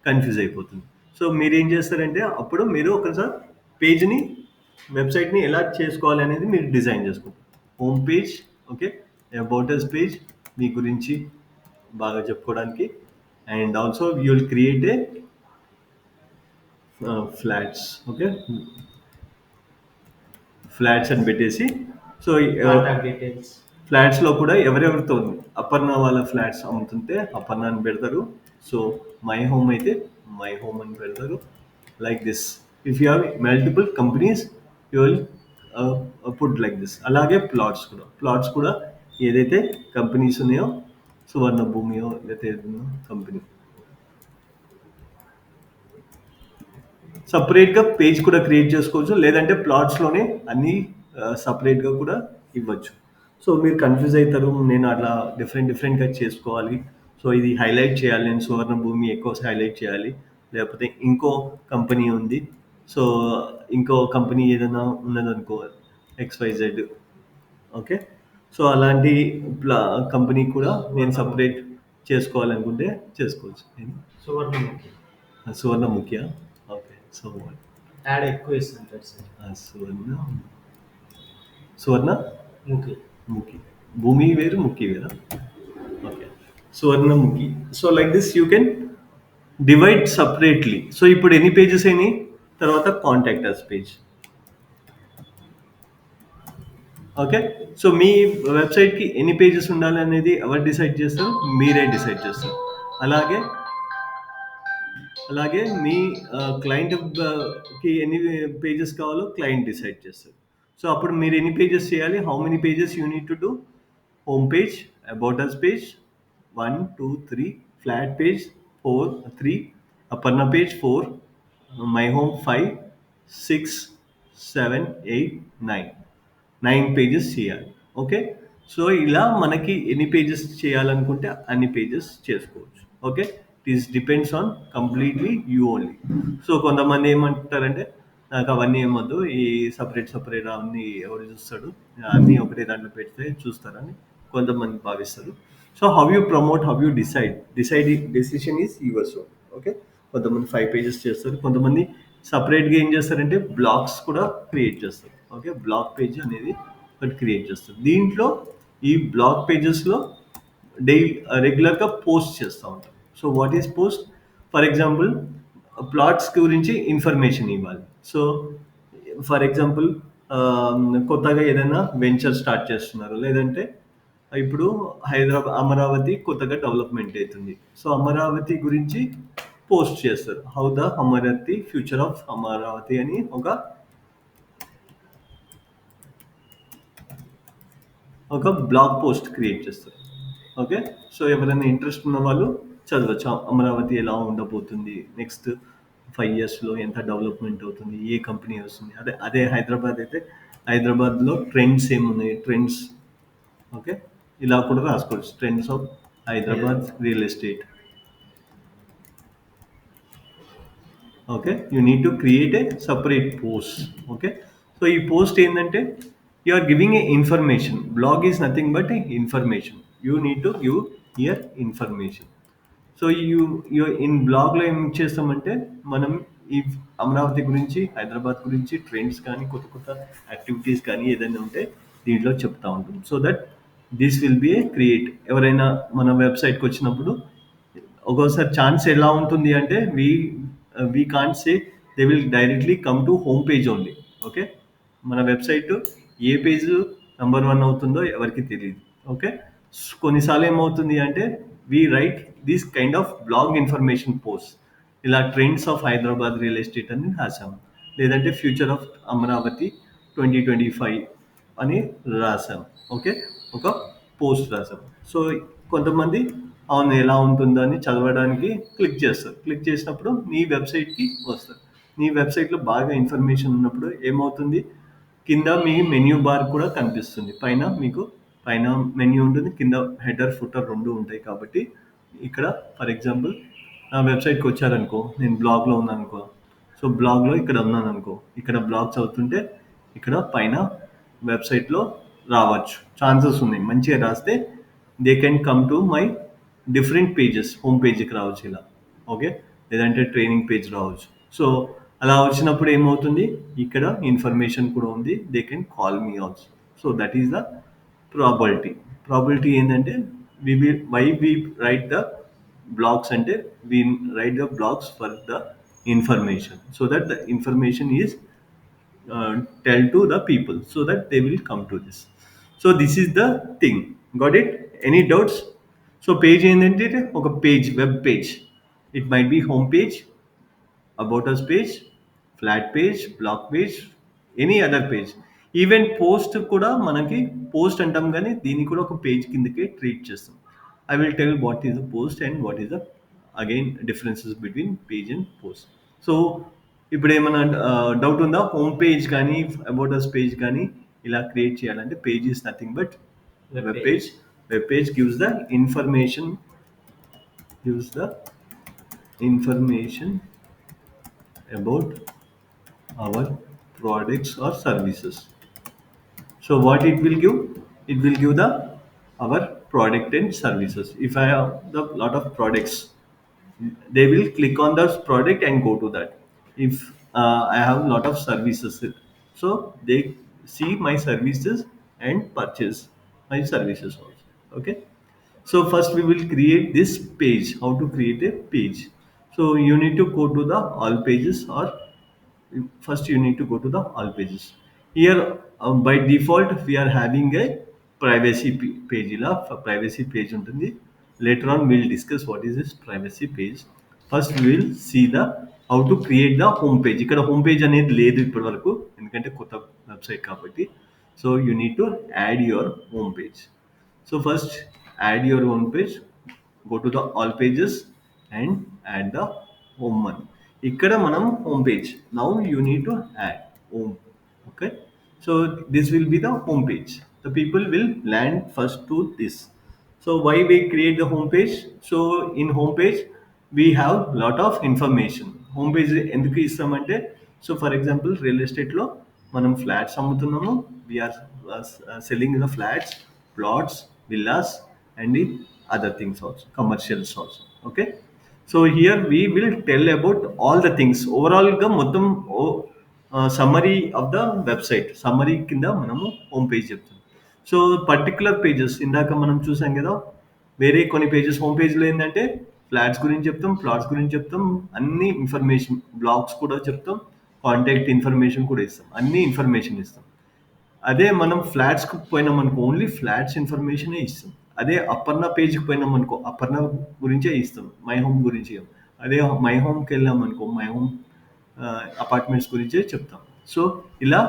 కన్ఫ్యూజ్ అయిపోతుంది. సో మీరేం చేస్తారంటే అప్పుడు మీరు ఒకసారి పేజ్ని వెబ్సైట్ని ఎలా చేసుకోవాలి అనేది మీరు డిజైన్ చేసుకుంటారు. Home page, okay, about us page మీ గురించి బాగా చెప్పుకోవడానికి. And also you will create a flats, okay, flats అని పెట్టేసి. So contact details. ఫ్లాట్స్లో కూడా ఎవరెవరితో ఉంది, అపర్ణ వాళ్ళ ఫ్లాట్స్ అమ్ముతుంటే అపర్ణ అని పెడతారు. సో మై హోమ్ అయితే మై హోమ్ అని పెడతారు. Like this, if you have multiple companies you will put like this. అలాగే ప్లాట్స్ కూడా ఏదైతే కంపెనీస్ ఉన్నాయో, సువర్ణ భూమియో లేకపోతే కంపెనీ సపరేట్గా పేజ్ కూడా క్రియేట్ చేసుకోవచ్చు. లేదంటే ప్లాట్స్లోనే అన్నీ సపరేట్గా కూడా ఇవ్వచ్చు. సో మీరు కన్ఫ్యూజ్ అవుతారు, నేను అట్లా డిఫరెంట్గా చేసుకోవాలి. సో ఇది హైలైట్ చేయాలి, నేను సువర్ణ భూమి ఎక్కువ హైలైట్ చేయాలి, లేకపోతే ఇంకో కంపెనీ ఉంది. సో ఇంకో కంపెనీ ఏదైనా ఉన్నదనుకో, XYZ, ఓకే. సో అలాంటి కంపెనీ కూడా నేను సపరేట్ చేసుకోవాలనుకుంటే చేసుకోవచ్చు. సువర్ణముఖి. సువర్ణముఖ్య, ఓకే. సో యాడ్ ఎక్కువ ఇస్తుంటాడు సార్. సువర్ణ సువర్ణ ముఖి. ముఖి, భూమి వేరు ముఖి వేరా, okay. Suvarnamukhi. So like this you can divide separately. So ఇప్పుడు ఎన్ని పేజెస్ అయినాయి, తర్వాత contact us page, okay. So మీ వెబ్సైట్కి ఎన్ని పేజెస్ ఉండాలి అనేది ఎవరు డిసైడ్ చేస్తారు, మీరే డిసైడ్ చేస్తారు. అలాగే అలాగే మీ క్లయింట్ కి ఎన్ని పేజెస్ కావాలో క్లయింట్ డిసైడ్ చేస్తారు. సో అప్పుడు మీరు ఎన్ని పేజెస్ చేయాలి, how many pages you need to do. Home page, about us page 1 2 3, flat page 4 3, Aparna page 4, my home 5 6 7 8 9, 9 pages చేయాలి, ఓకే. సో ఇలా మనకి ఎన్ని పేజెస్ చేయాలనుకుంటే అన్ని పేజెస్ చేసుకోవచ్చు, okay. It is depends on completely you only. So కొంతమంది ఏమంటారంటే నాకు అవన్నీ ఏమొద్దు, ఈ సపరేట్ అవన్నీ ఎవరు చూస్తాడు, అన్నీ ఒకటే దాంట్లో పెడితే చూస్తారని కొంతమంది భావిస్తారు. So how you promote, how you decision is yours own, okay. కొంతమంది 5 పేజెస్ చేస్తారు, కొంతమంది సపరేట్గా ఏం చేస్తారంటే బ్లాగ్స్ కూడా క్రియేట్ చేస్తారు, ఓకే. బ్లాగ్ పేజ్ అనేది ఒకటి క్రియేట్ చేస్తారు. దీంట్లో ఈ బ్లాగ్ పేజెస్లో రెగ్యులర్గా పోస్ట్ చేస్తూ ఉంటాం. So what is post, for example plots గురించి ఇన్ఫర్మేషన్ ఇవ్వాలి. సో ఫర్ ఎగ్జాంపుల్ కొత్తగా ఏదైనా వెంచర్ స్టార్ట్ చేస్తున్నారు, లేదంటే ఇప్పుడు అమరావతి కొత్తగా డెవలప్మెంట్ అవుతుంది. సో అమరావతి గురించి పోస్ట్ చేస్తారు, how the Amaravati future of Amaravati అని ఒక బ్లాగ్ పోస్ట్ క్రియేట్ చేస్తారు, ఓకే. సో ఎవరైనా ఇంట్రెస్ట్ ఉన్న వాళ్ళు చదవచ్చు, అమరావతి ఎలా ఉండబోతుంది, నెక్స్ట్ 5 yearsలో ఎంత డెవలప్మెంట్ అవుతుంది, ఏ కంపెనీ వస్తుంది. అదే హైదరాబాద్ అయితే హైదరాబాద్లో ట్రెండ్స్ ఏమున్నాయి, ట్రెండ్స్, ఓకే. ఇలా కూడా రాసుకోవచ్చు, trends of Hyderabad real estate, okay. You need to create a separate post, okay. So ఈ పోస్ట్ ఏంటంటే you are giving a information. Blog is nothing but a information. You need to give here information. So in బ్లాగ్లో ఏం చేస్తామంటే మనం ఈ అమరావతి గురించి, హైదరాబాద్ గురించి trends కానీ కొత్త కొత్త యాక్టివిటీస్ కానీ ఏదైనా ఉంటే దీంట్లో చెప్తా ఉంటాం. So that this will be a create. ఎవరైనా మన వెబ్సైట్కి వచ్చినప్పుడు ఒక్కోసారి ఛాన్స్ ఎలా ఉంటుంది అంటే we can't say they will directly come to home page only, okay. మన వెబ్సైట్ ఏ పేజ్ నెంబర్ 1 అవుతుందో ఎవరికి తెలియదు, ఓకే. కొన్నిసార్లు ఏమవుతుంది అంటే we write this kind of blog information post, ఇలా trends of Hyderabad real estate అని రాసాము, లేదంటే ఫ్యూచర్ ఆఫ్ అమరావతి 2025 అని రాసాము, ఓకే. ఒక పోస్ట్ రాసాము. సో కొంతమంది అవును ఎలా ఉంటుందో అని చదవడానికి క్లిక్ చేస్తారు. క్లిక్ చేసినప్పుడు నీ వెబ్సైట్కి వస్తారు. నీ వెబ్సైట్లో బాగా ఇన్ఫర్మేషన్ ఉన్నప్పుడు ఏమవుతుంది, కింద మీ మెన్యూ బార్ కూడా కనిపిస్తుంది, పైన మీకు పైన మెన్యూ ఉంటుంది, కింద హెడర్ ఫుటర్ రెండు ఉంటాయి. కాబట్టి ఇక్కడ ఫర్ ఎగ్జాంపుల్ నా వెబ్సైట్కి వచ్చారనుకో, నేను బ్లాగ్లో ఉన్నాను అనుకో, సో బ్లాగ్లో ఇక్కడ ఉన్నాను అనుకో, ఇక్కడ బ్లాగ్స్ అవుతుంటే ఇక్కడ పైన వెబ్సైట్లో రావచ్చు ఛాన్సెస్ ఉన్నాయి. మంచిగా రాస్తే they can come to my different pages, home పేజ్కి రావచ్చు ఇలా. ఓకే, లేదంటే ట్రైనింగ్ పేజ్ రావచ్చు. సో అలా వచ్చినప్పుడు ఏమవుతుంది, ఇక్కడ ఇన్ఫర్మేషన్ కూడా ఉంది, they can call me also. So that is the probability. Probability ఏంటంటే why we write the blogs అంటే we write the blogs for the information, so that the information is tell to the people so that they will come to this. So this is the thing. Got it? Any doubts? So page ఏంటంటే ఒక page, web page. It might be home page, about us page, flat page, block page, any other page. Even post కూడా మనకి post అంటాం, కానీ దీన్ని కూడా ఒక page కిందకే ట్రీట్ చేస్తాం. I will tell what is the post and what is the again differences between page and post. So ఇప్పుడు ఏమైనా డౌట్ ఉందా? హోమ్ పేజ్ కానీ అబౌట్ అస్ పేజ్ కానీ ఇలా క్రియేట్ చేయాలంటే page is nothing but Web web page. Page. Web page gives the information, gives the information about our products or services. So what it will give? It will give the our product and services. If I have the lot of products, they will click on the product and go to that. If I have a lot of services, so they see my services and purchase my services also. Okay, so first we will create this page. How to create a page? So you need to go to the all pages, or first you need to go to the all pages. Here by default we are having a privacy page. ఇలా privacy page ఉంటుంది. Later on we'll discuss what is this privacy page. First we will see the how to create the home page. ఇక్కడ home page అనేది లేదు ఇప్పటి వరకు, ఎందుకంటే కొత్త website కాబట్టి. So you need to add your home page. So first add your home page, go to the all pages and add the home one. ఇక్కడ మనం home page. Now you need to add home. Okay, so this will be the home page. The people will land first to this. So why we create the home page? So in home page we have lot of information. Home page ఎందుకు ఇస్తామంటే, so for example real ఎస్టేట్లో మనం flats అమ్ముతున్నాము. We are selling the flats, plots, villas, and the other things also, commercials also. Okay, so here we will tell about all the things overall ga మొత్తం summary of the website. Summary కింద మనము home page చెప్తాం. So particular pages ఇందాక మనం చూసాం కదా, వేరే కొన్ని పేజెస్ హోమ్ పేజ్లో ఏంటంటే ఫ్లాట్స్ గురించి చెప్తాం, ప్లాట్స్ గురించి చెప్తాం, అన్ని ఇన్ఫర్మేషన్, బ్లాగ్స్ కూడా చెప్తాం, కాంటాక్ట్ ఇన్ఫర్మేషన్ కూడా ఇస్తాం, అన్ని ఇన్ఫర్మేషన్ ఇస్తాం. అదే మనం ఫ్లాట్స్కి పోయినాం అనుకో, ఓన్లీ ఫ్లాట్స్ ఇన్ఫర్మేషనే ఇస్తాం. అదే అపర్ణ పేజ్కి పోయినాం అనుకో, అపర్ణ గురించే ఇస్తాం, మై హోమ్ గురించి ఇవ్వం. అదే మై హోమ్కి వెళ్ళాం అనుకో, మై హోమ్ అపార్ట్మెంట్స్ గురించే చెప్తాం. సో ఇలా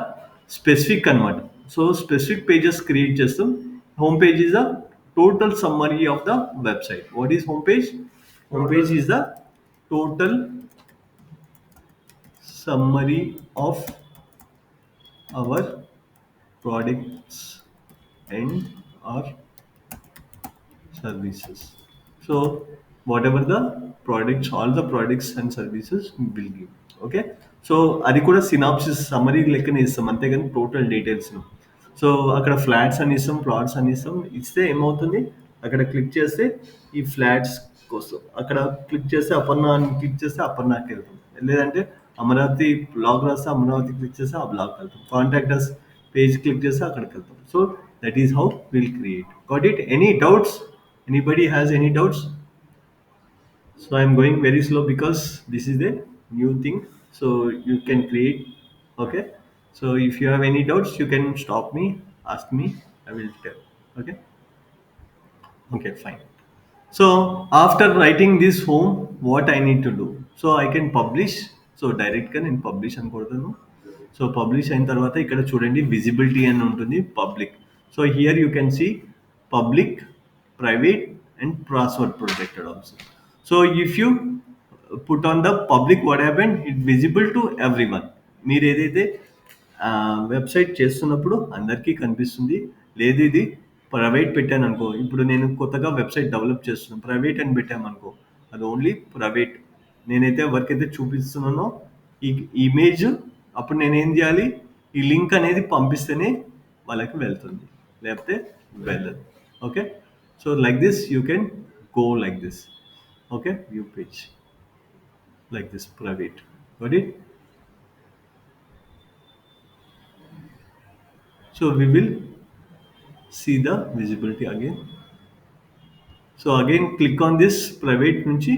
స్పెసిఫిక్ అనమాట. సో స్పెసిఫిక్ పేజెస్ క్రియేట్ చేస్తాం. Home page is the total summary of the website. What is home page? Home page is the total summary of our products and our services. So whatever the products, all the products and services we will give. Okay, so అది కూడా synopsis summary లెక్కనే ఇస్తాం, అంతేగాని total details. So అక్కడ flats అని ఇస్తాం, plots అని ఇస్తాం. ఇస్తే ఏమవుతుంది, అక్కడ క్లిక్ చేస్తే ఈ ఫ్లాట్స్ కోసం, అక్కడ క్లిక్ చేస్తే అపర్ణ అని క్లిక్ చేస్తే అపర్ణకి వెళ్తాం. లేదంటే అమరావతి బ్లాగ్ రాస్తే అమరావతి క్లిక్ చేస్తే ఆ బ్లాగ్ వెళ్తాం. కాంటాక్టర్స్ పేజ్ క్లిక్ చేస్తే అక్కడికి వెళ్తాం. So that is how will create. Got it? Any doubts? Anybody has any doubts? So I'm going very slow because this is a new thing. So you can create. Okay. So if you have any doubts, you can stop me, ask me. I will tell. Okay. Okay, fine. So after writing this home, what I need to do? So I can publish. So డైరెక్ట్గా నేను publish అని కొడతాను. So publish అయిన తర్వాత ఇక్కడ చూడండి visibility అని ఉంటుంది, public. So here you can see public, private and password protected also. So if you put on the public, what happen, it visible to everyone. మీరు ఏదైతే వెబ్సైట్ చేస్తున్నప్పుడు అందరికీ కనిపిస్తుంది. లేదు ఇది ప్రైవేట్ పెట్టాను అనుకో, ఇప్పుడు నేను కొత్తగా వెబ్సైట్ డెవలప్ చేస్తున్నాను, ప్రైవేట్ అని పెట్టామనుకో, అది ఓన్లీ ప్రైవేట్. నేనైతే ఎవరికైతే చూపిస్తున్నానో ఈ ఇమేజ్, అప్పుడు నేను ఏం చేయాలి, ఈ లింక్ అనేది పంపిస్తేనే వాళ్ళకి వెళ్తుంది, లేకపోతే వెళ్ళదు. Okay, so like this you can go like this. Okay, view page like this private. Got it? So we will see the visibility again. So again click on this, private నుంచి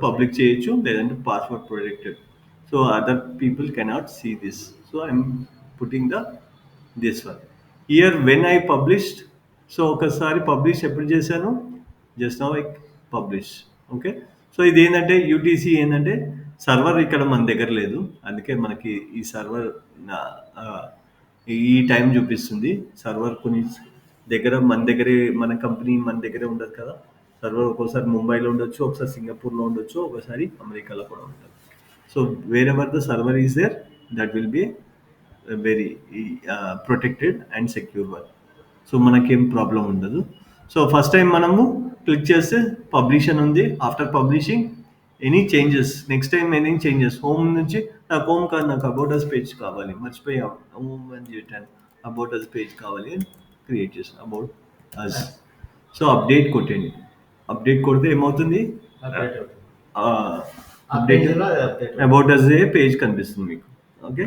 public చేయొచ్చు, లేదంటే password protected. So other people cannot see this. So I'm putting the this one here when I published. So ఒకసారి publish ఎప్పుడు చేశాను, just now I publish. Okay, so ఇది ఏంటంటే UTC ఏంటంటే server ఇక్కడ మన దగ్గర లేదు, అందుకే మనకి ఈ సర్వర్ ఈ టైం చూపిస్తుంది. సర్వర్ కొన్ని దగ్గర మన దగ్గరే, మన కంపెనీ మన దగ్గరే ఉండదు కదా. సర్వర్ ఒక్కోసారి ముంబైలో ఉండొచ్చు, ఒకసారి సింగపూర్లో ఉండొచ్చు, ఒకసారి అమెరికాలో కూడా ఉంటుంది. So wherever the server is there, that will be very protected and secure one. So మనకేం ప్రాబ్లం ఉండదు. సో ఫస్ట్ టైం మనము క్లిక్ చేస్తే పబ్లిష్ అని ఉంది. After publishing any changes, next time any changes, home నుంచి నాకు home కాదు, నాకు అబౌట్ అస్ పేజ్ కావాలి, మర్చిపోయా హోమ్ అని చెప్పాను, అబౌట్ అస్ పేజ్ కావాలి అని క్రియేట్ చేసాను, అబౌట్ అస్. సో అప్డేట్ కొట్టండి. అప్డేట్ కొడితే ఏమవుతుంది, అప్డేట్ అవుతుంది. ఆ అప్డేట్ పేజ్లో అది అప్డేట్ అబౌట్ అస్ ఏ పేజ్ కనిపిస్తుంది మీకు. Okay,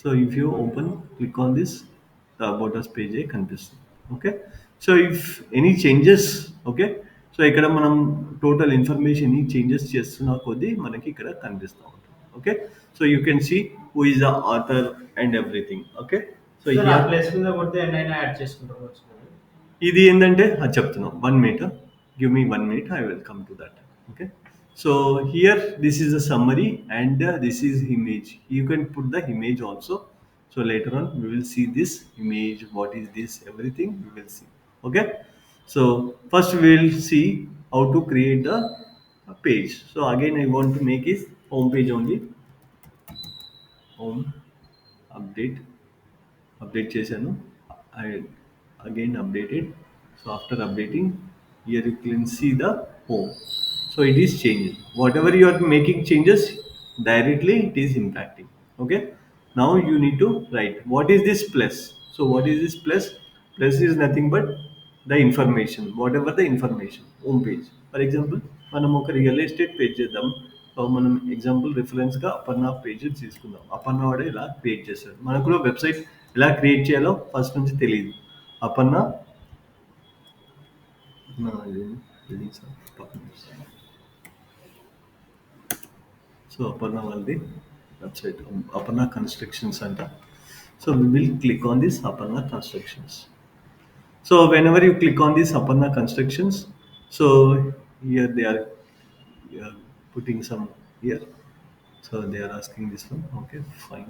so if you open click on this, the about us page కనిపిస్తుంది. Okay, so if any changes, okay, so ఇక్కడ మనం టోటల్ ఇన్ఫర్మేషన్ ఎనీ చేంజెస్ చేస్తున్న కొద్దీ మనకి ఇక్కడ కనిపిస్తూ ఉంటుంది. Okay, so you can see who is the author and everything. Okay, so sir ఆ ప్లేస్ మీద కొడితే ఎన్నైనా యాడ్ చేసుకుంటారు. ఇది ఏంటంటే అది చెప్తున్నాం, 1 minute, give me 1 minute, I will come to that. Okay, so here this is a summary and this is image. You can put the image also. So later on we will see this image, what is this, everything we will see. Okay, so first we will see how to create the page. So again I want to make is home page only. Home, update, update చేశాను, I again updated. So after updating, here you can see the home. So it is changing, whatever you are making changes, directly it is impacting. Okay, now you need to write what is this plus. So what is this plus? Plus is nothing but the information, whatever the information, home page. For example, మనం ఒక real estate page చేద్దాం. So మనం example రిఫరెన్స్గా Aparna page తీసుకుందాం. అపర్ణ వాడే ఇలా create చేస్తాడు. మనకు కూడా వెబ్సైట్ ఎలా క్రియేట్ చేయాలో ఫస్ట్ నుంచి తెలియదు. అపర్ణ సో అపర్ణ వాళ్ళది వెబ్సైట్ అపర్ణ కన్స్ట్రక్షన్స్ అంట. So we will click on this Aparna Constructions. So whenever you click on this Aparna Constructions, so here they are putting some here. So they are asking this one. Okay, fine.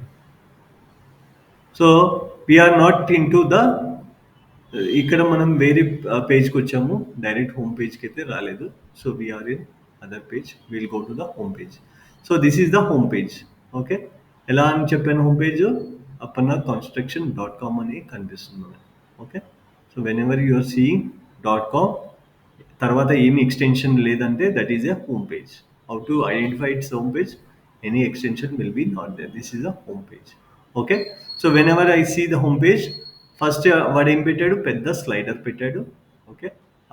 So we're not into the, ఇక్కడ మనం వేరే పేజ్కి వచ్చాము, direct home పేజ్కి అయితే రాలేదు. So we're in other page, will go to the home page. So this is the home page. Okay, ఎలా అని చెప్పాను, హోమ్ పేజ్ aparnaconstruction.com అని కనిపిస్తుంది. Okay, so whenever you're seeing .com తర్వాత ఏమి ఎక్స్టెన్షన్ లేదంటే that is a home page. How to identify it's home page, any extension will be not there, this is a home page. Okay, so whenever I see the home page, first వాడు ఏం పెట్టాడు, పెద్ద slider పెట్టాడు. Okay,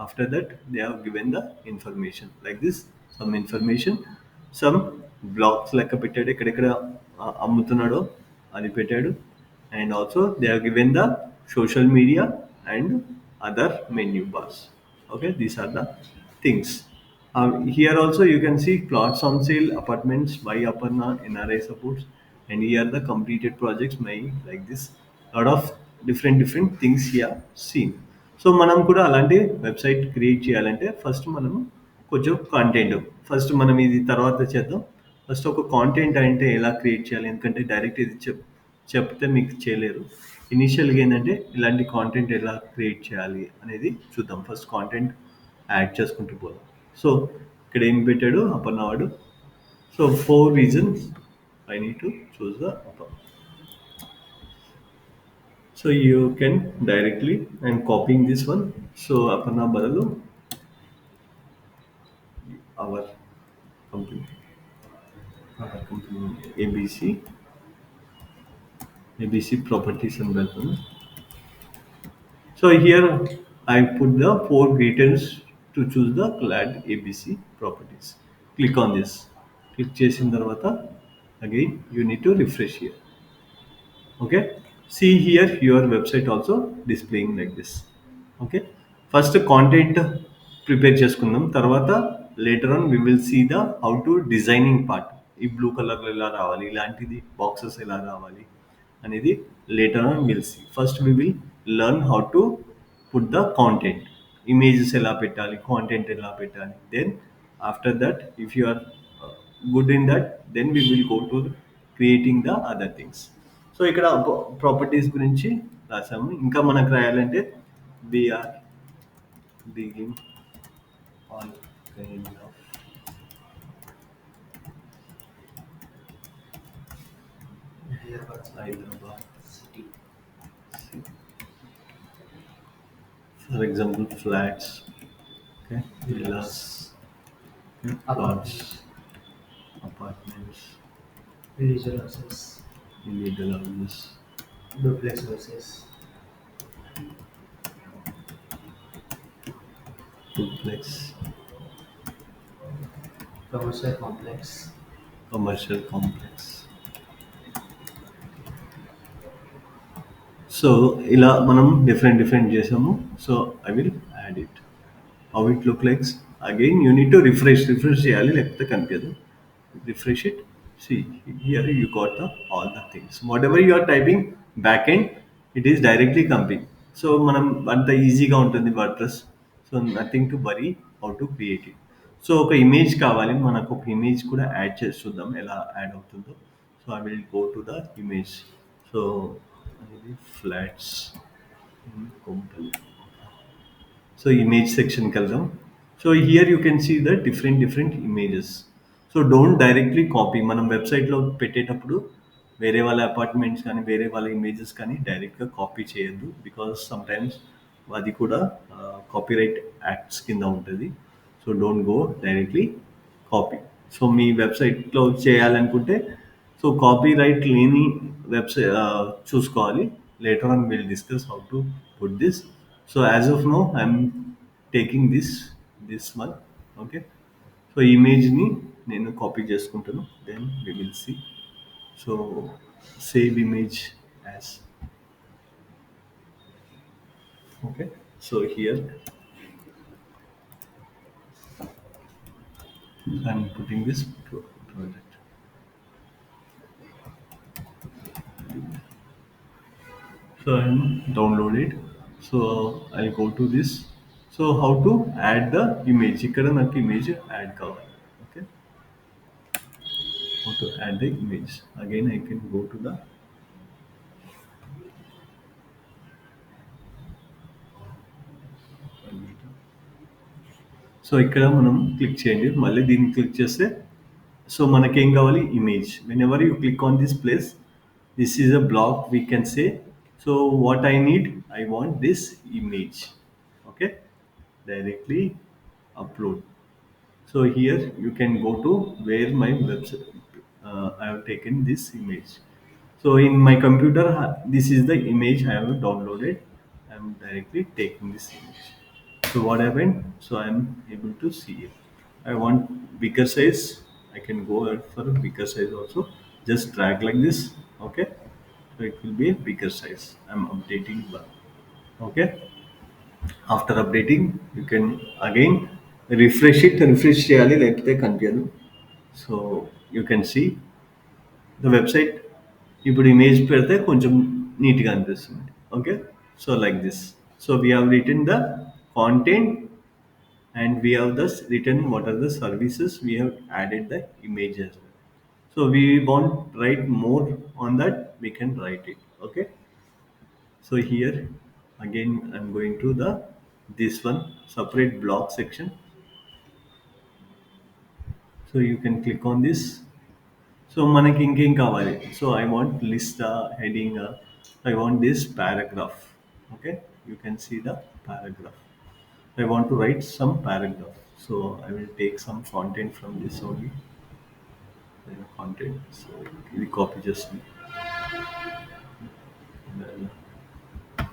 after that they have given the information like this, some information, some blogs లెక్క పెట్టాడు, ఎక్కడెక్కడ అమ్ముతున్నాడో అది పెట్టాడు. And also they have given the social media and other menu bars. Okay, these are the things. Here also you can see plots on sale, apartments by Aparna, NRI supports, and here the completed projects by like this. Lot of different things here seen. So మనం కూడా అలాంటి website create చేయాలంటే first మనం కొంచెం content, first మనం ఇది తర్వాత చేద్దాం. ఫస్ట్ ఒక కాంటెంట్ అంటే ఎలా క్రియేట్ చేయాలి, ఎందుకంటే డైరెక్ట్ ఇది చెప్తే మీకు చేయలేరు. ఇనీషియల్గా ఏంటంటే ఇలాంటి కాంటెంట్ ఎలా క్రియేట్ చేయాలి అనేది చూద్దాం. ఫస్ట్ కాంటెంట్ యాడ్ చేసుకుంటూ పోదాం. సో ఇక్కడ ఏం పెట్టాడు అపర్ణవాడు. So 4 reasons I need to choose the Aparna. So you can directly, I'm copying this one. So apna badalu our company, ABC, ABC properties and wealth. So here I put the four greetings to choose the clad ABC properties. Click on this. Click చేసిన తర్వాత again you need to refresh here. Okay, see here your website also displaying like this. Okay, first content prepare చేసుకుందాం తర్వాత later on we will see the how to designing part. ఈ blue colour ఎలా రావాలి, ఇలాంటిది boxes ఎలా రావాలి అనేది later on we'll see. First we will learn how to put the content, images ఎలా పెట్టాలి, content ఎలా పెట్టాలి. Then after that if you are good in that, then we will go to creating the other things. So ఇక్కడ properties గురించి రాసాము. ఇంకా మనకు రాయాలంటే we're dealing all kind of Hyderabad City. For example flats, okay, villas, plots, apartments, Individual houses. Individual houses, Duplex houses. Duplex, Commercial complex. Commercial complex. So ఇలా మనం different చేసాము. So I will add it. How it look likes again you need to refresh చేయాలి, లేకపోతే కనిపించదు. Refresh it. See here you got the all the things what ever you are typing back end it is directly coming. So మనం అంత ఈజీగా ఉంటుంది WordPress. So nothing to worry how to create it. So ఒక image కావాలి మనకు, ఒక image కూడా add చేసి చూద్దాం ఎలా యాడ్ అవుతుందో. So I will go to the image. So అనేది ఫ్లాట్స్ కంపెనీ. సో ఇమేజ్ సెక్షన్కి వెళ్దాం. So here you can see the different images. So don't directly copy. మనం వెబ్సైట్లో పెట్టేటప్పుడు వేరే వాళ్ళ అపార్ట్మెంట్స్ కానీ వేరే వాళ్ళ ఇమేజెస్ కానీ డైరెక్ట్గా కాపీ చేయొద్దు. బికాస్ సమ్ టైమ్స్ అది కూడా కాపీరైట్ యాక్ట్స్ కింద ఉంటుంది. So don't go directly copy. So మీ వెబ్సైట్లో చేయాలనుకుంటే సో కాపీ రైట్ లేని వెబ్సైట్ చూసుకోవాలి. Later on will discuss how to put this. So as of now I'm taking this one. Okay, so ఇమేజ్ని నేను కాపీ చేసుకుంటాను. Then we will see. So save image as. Okay, so here I'm putting this project. So I'm downloaded. So I'll go to this. So how to add the image? ఇక్కడ నాకు image add కావాలి. Okay, how to add the image? Again I can go to the so ఇక్కడ మనం click చేయండి. మళ్ళీ దీన్ని click చేస్తే so మనకేం కావాలి, image. Whenever you click on this place, this is a block we can say. So what I need, I want this image. Okay, directly upload. So here you can go to where my website I have taken this image. So in my computer this is the image I have downloaded. I am directly taking this image. So what happened, so I am able to see it. I want bigger size, I can go ahead for a bigger size also. Just drag like this. Okay, so it will be a bigger size. I am updating one. Okay, after updating you can again refresh చేయాలి, లేకపోతే కనిపించదు. So you can see the website. ఇప్పుడు image పెడితే కొంచెం నీట్గా అనిపిస్తుంది. Okay, so like this. So we have written the content and we have thus written what are the services. We have added the image as well. So we want write more on that, we can write it. Okay, so here again I'm going to the this one separate block section. So you can click on this. So మనకి ఇంకేం కావాలి, so I want list, heading, I want this paragraph. Okay, you can see the paragraph. I want to write some paragraph. So I will take some content from this only. Content. So we copy just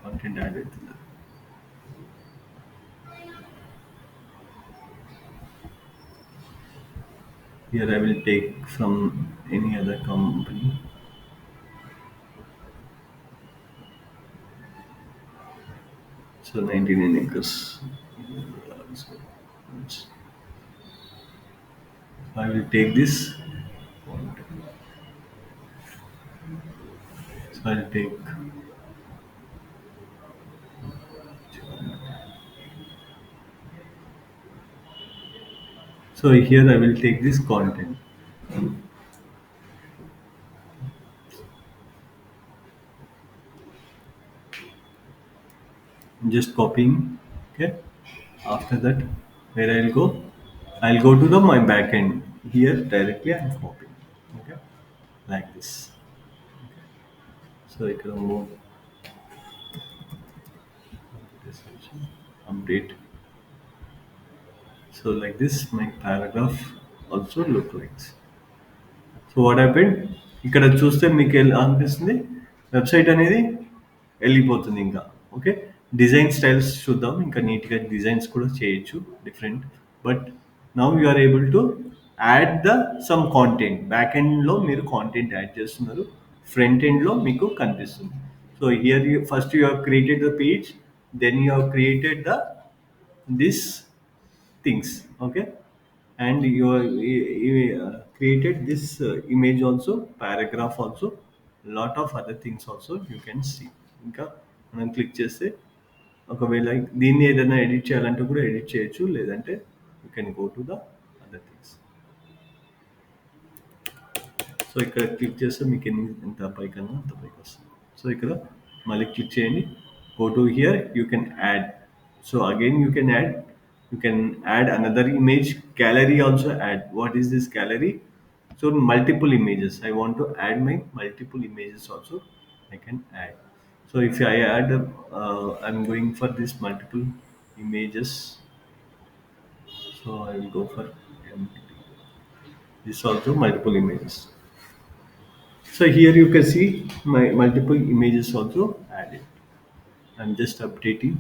content added. Here I will take from any other company. So 99 acres. So I will take this. So I'll take. So here I will take this content. I'm just copying. Okay. After that, where I'll go? I'll go to the my backend. Here directly I'm copying. Okay. Like this. So I can move this section, update. So like this, my paragraph also look like. So what happened ఇక్కడ చూస్తే మీకు ఎలా అనిపిస్తుంది website అనేది వెళ్ళిపోతుంది ఇంకా okay design styles చూద్దాం ఇంకా నీట్గా డిజైన్స్ కూడా చేయొచ్చు different but now you are able to add the some content back ఎండ్లో మీరు కాంటెంట్ యాడ్ చేస్తున్నారు ఫ్రంట్ ఎండ్లో మీకు కనిపిస్తుంది so here you first you have created the page then you have created the this things okay and created this image also paragraph also lot of other things also you can see ఇంకా మనం click చేస్తే ఒకవేళ దీన్ని ఏదైనా edit చేయాలంటే కూడా edit చేయొచ్చు లేదంటే you can go to the other things so ఇక్కడ క్లిక్ చేస్తే మీకు ఎంత పైకన్నా అంత పైకి వస్తుంది సో ఇక్కడ మళ్ళీ క్లిక్ చేయండి go to hear you can add so again you can add another image gallery also add what is this gallery so multiple images I want to add my multiple images also I can add so if I add I'm going for this multiple images so I will go for this also multiple images. So here you can see my multiple images also added. I'm just updating.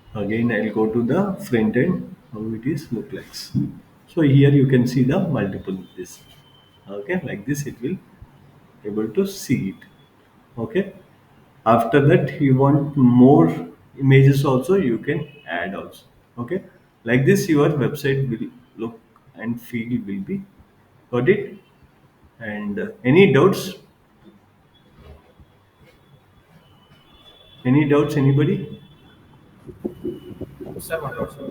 Again, I'll go to the front end, how it is look like. So here you can see the multiple this. Okay, like this it will able to see it. Okay. After that, you want more images also, you can add also. Okay. Like this, your website will look and feel will be. Got it? And any doubts? Any doubts? Anybody? Sir one doubt sir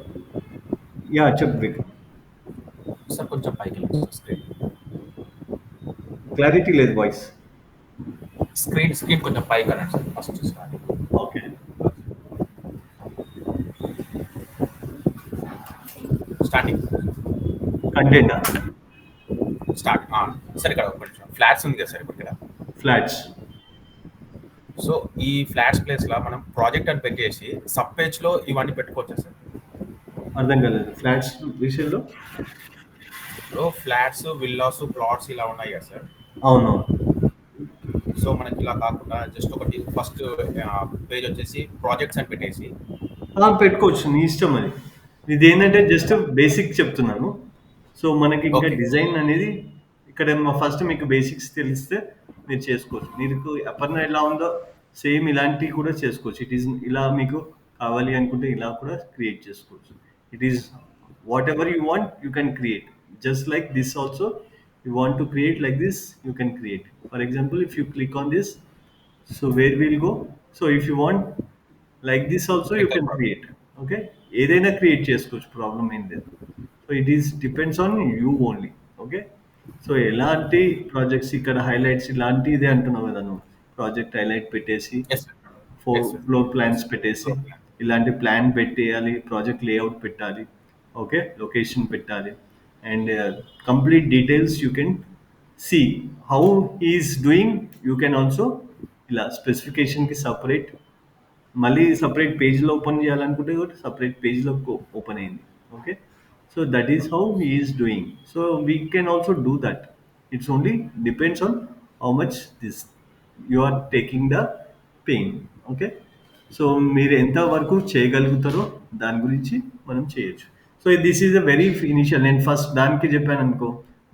Yeah, check Vikram. Sir కొంచెం పైకి వెళ్ళండి sir screen Clarity లేదు voice. Screen కొంచెం పైకి వెళ్ళండి sir first starting Okay. Starting Content. Start sir ఇక్కడ ఒక నిమిషం ఫ్లాట్స్ ఉంది కదా సార్ ఇప్పుడు ఇక్కడ Flats. సో ఈ ఫ్లాట్స్ ప్లేస్లో మనం ప్రాజెక్ట్ అని పెట్టేసి సబ్ పేజ్లో ఇవన్నీ పెట్టుకోవచ్చా సార్ అర్థం కాలేదు ఫ్లాట్స్ విషయంలో ఇప్పుడు ఫ్లాట్స్ విల్లాస్ ప్లాట్స్ ఇలా ఉన్నాయి కదా సార్ అవును సో మనకి ఇలా కాకుండా జస్ట్ ఒకటి ఫస్ట్ పేజ్ వచ్చేసి ప్రాజెక్ట్స్ అని పెట్టేసి పెట్టుకోవచ్చు నీ ఇష్టం అది ఇది ఏంటంటే జస్ట్ బేసిక్ చెప్తున్నాను సో మనకి ఇంకా Okay. డిజైన్ అనేది ఇక్కడ ఫస్ట్ మీకు బేసిక్స్ తెలిస్తే మీరు చేసుకోవచ్చు మీకు అపర్ణ ఎలా ఉందో సేమ్ ఇలాంటివి కూడా చేసుకోవచ్చు ఇట్ ఈస్ ఇలా మీకు కావాలి అనుకుంటే ఇలా కూడా క్రియేట్ చేసుకోవచ్చు it is what ever you want you can create just like this also you want to create like this you can create for example if you click on this so where we'll go so if you want like this also you can create okay ఏదైనా create చేసుకోవచ్చు problem ఏం లేదు so it is depends on you only okay so ఎలాంటి projects ఇక్కడ highlights ఇలాంటి ఇదే అంటున్నావు కదా నువ్వు ప్రాజెక్ట్ హైలైట్ పెట్టేసి yes sir Yes, sir. Floor plans పెట్టేసి Floor plan. ఇలాంటి ప్లాన్ పెట్టేయాలి ప్రాజెక్ట్ లేఅవుట్ పెట్టాలి ఓకే లొకేషన్ పెట్టాలి and complete details you can see how he is doing you can also ఇలా స్పెసిఫికేషన్కి సపరేట్, మళ్ళీ సపరేట్ పేజ్లో ఓపెన్ చేయాలనుకుంటే కూడా సపరేట్ పేజ్లో ఓపెన్ అయింది. Okay, so that is how he is doing. So we can also do that. It's only depends on how much this you are taking the pain. Okay, so మీరు ఎంత వరకు చేయగలుగుతారో దాని గురించి మనం చేయొచ్చు. So this is a very initial. నేను first దానికి చెప్పాను అనుకో,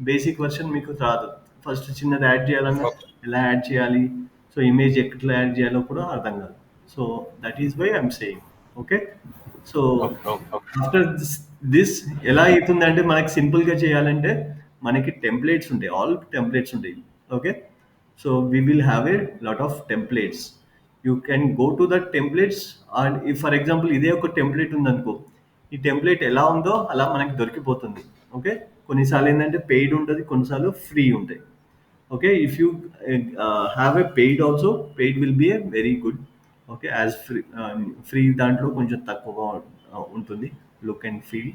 బేసిక్ వర్షన్ మీకు రాదు. ఫస్ట్ చిన్నది యాడ్ చేయాలన్నా ఓకే. ఎలా యాడ్ చేయాలి, సో ఇమేజ్ ఎట్లా యాడ్ చేయాలో కూడా అర్థం కాదు. So that is why I'm saying. Okay, so okay. Okay. Okay. After this ఎలా అవుతుందంటే, మనకి సింపుల్గా చేయాలంటే మనకి టెంప్లెట్స్ ఉంటాయి, ఆల్ టెంప్లెట్స్ ఉంటాయి. Okay, so we will have a lot of templates. You can go to the templates. And if for example ఇదే ఒక టెంప్లెట్ ఉందనుకో, ఈ టెంప్లెట్ ఎలా ఉందో అలా మనకి దొరికిపోతుంది. ఓకే, కొన్నిసార్లు ఏంటంటే పెయిడ్ ఉంటుంది, కొన్నిసార్లు ఫ్రీ ఉంటాయి. Okay, if you have a paid also, paid will be a very good. Okay, as free దాంట్లో కొంచెం తక్కువగా ఉంటుంది look and feel.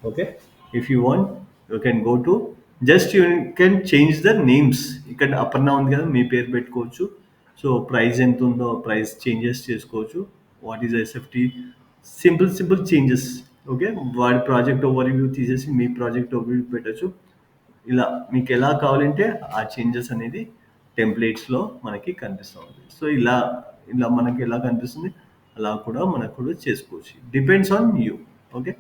Okay, if you want you can go to, just you can change the names. ఇక్కడ అపర్ణ ఉంది కదా, మీ పేరు పెట్టుకోవచ్చు. So price ఎంత ఉందో ప్రైస్ చేంజెస్ చేసుకోవచ్చు. What is SFT, simple simple changes. Okay, వాడి ప్రాజెక్ట్ ఓవర్ వ్యూ తీసేసి మీ ప్రాజెక్ట్ ఓవర్ వ్యూ పెట్టచ్చు. ఇలా మీకు ఎలా కావాలంటే ఆ చేంజెస్ అనేది టెంప్లెట్స్లో మనకి కనిపిస్తూ ఉంటుంది. సో ఇలా ఇలా మనకి ఎలా కనిపిస్తుంది అలా కూడా మనకు కూడా చేసుకోవచ్చు. Depends on you. Okay,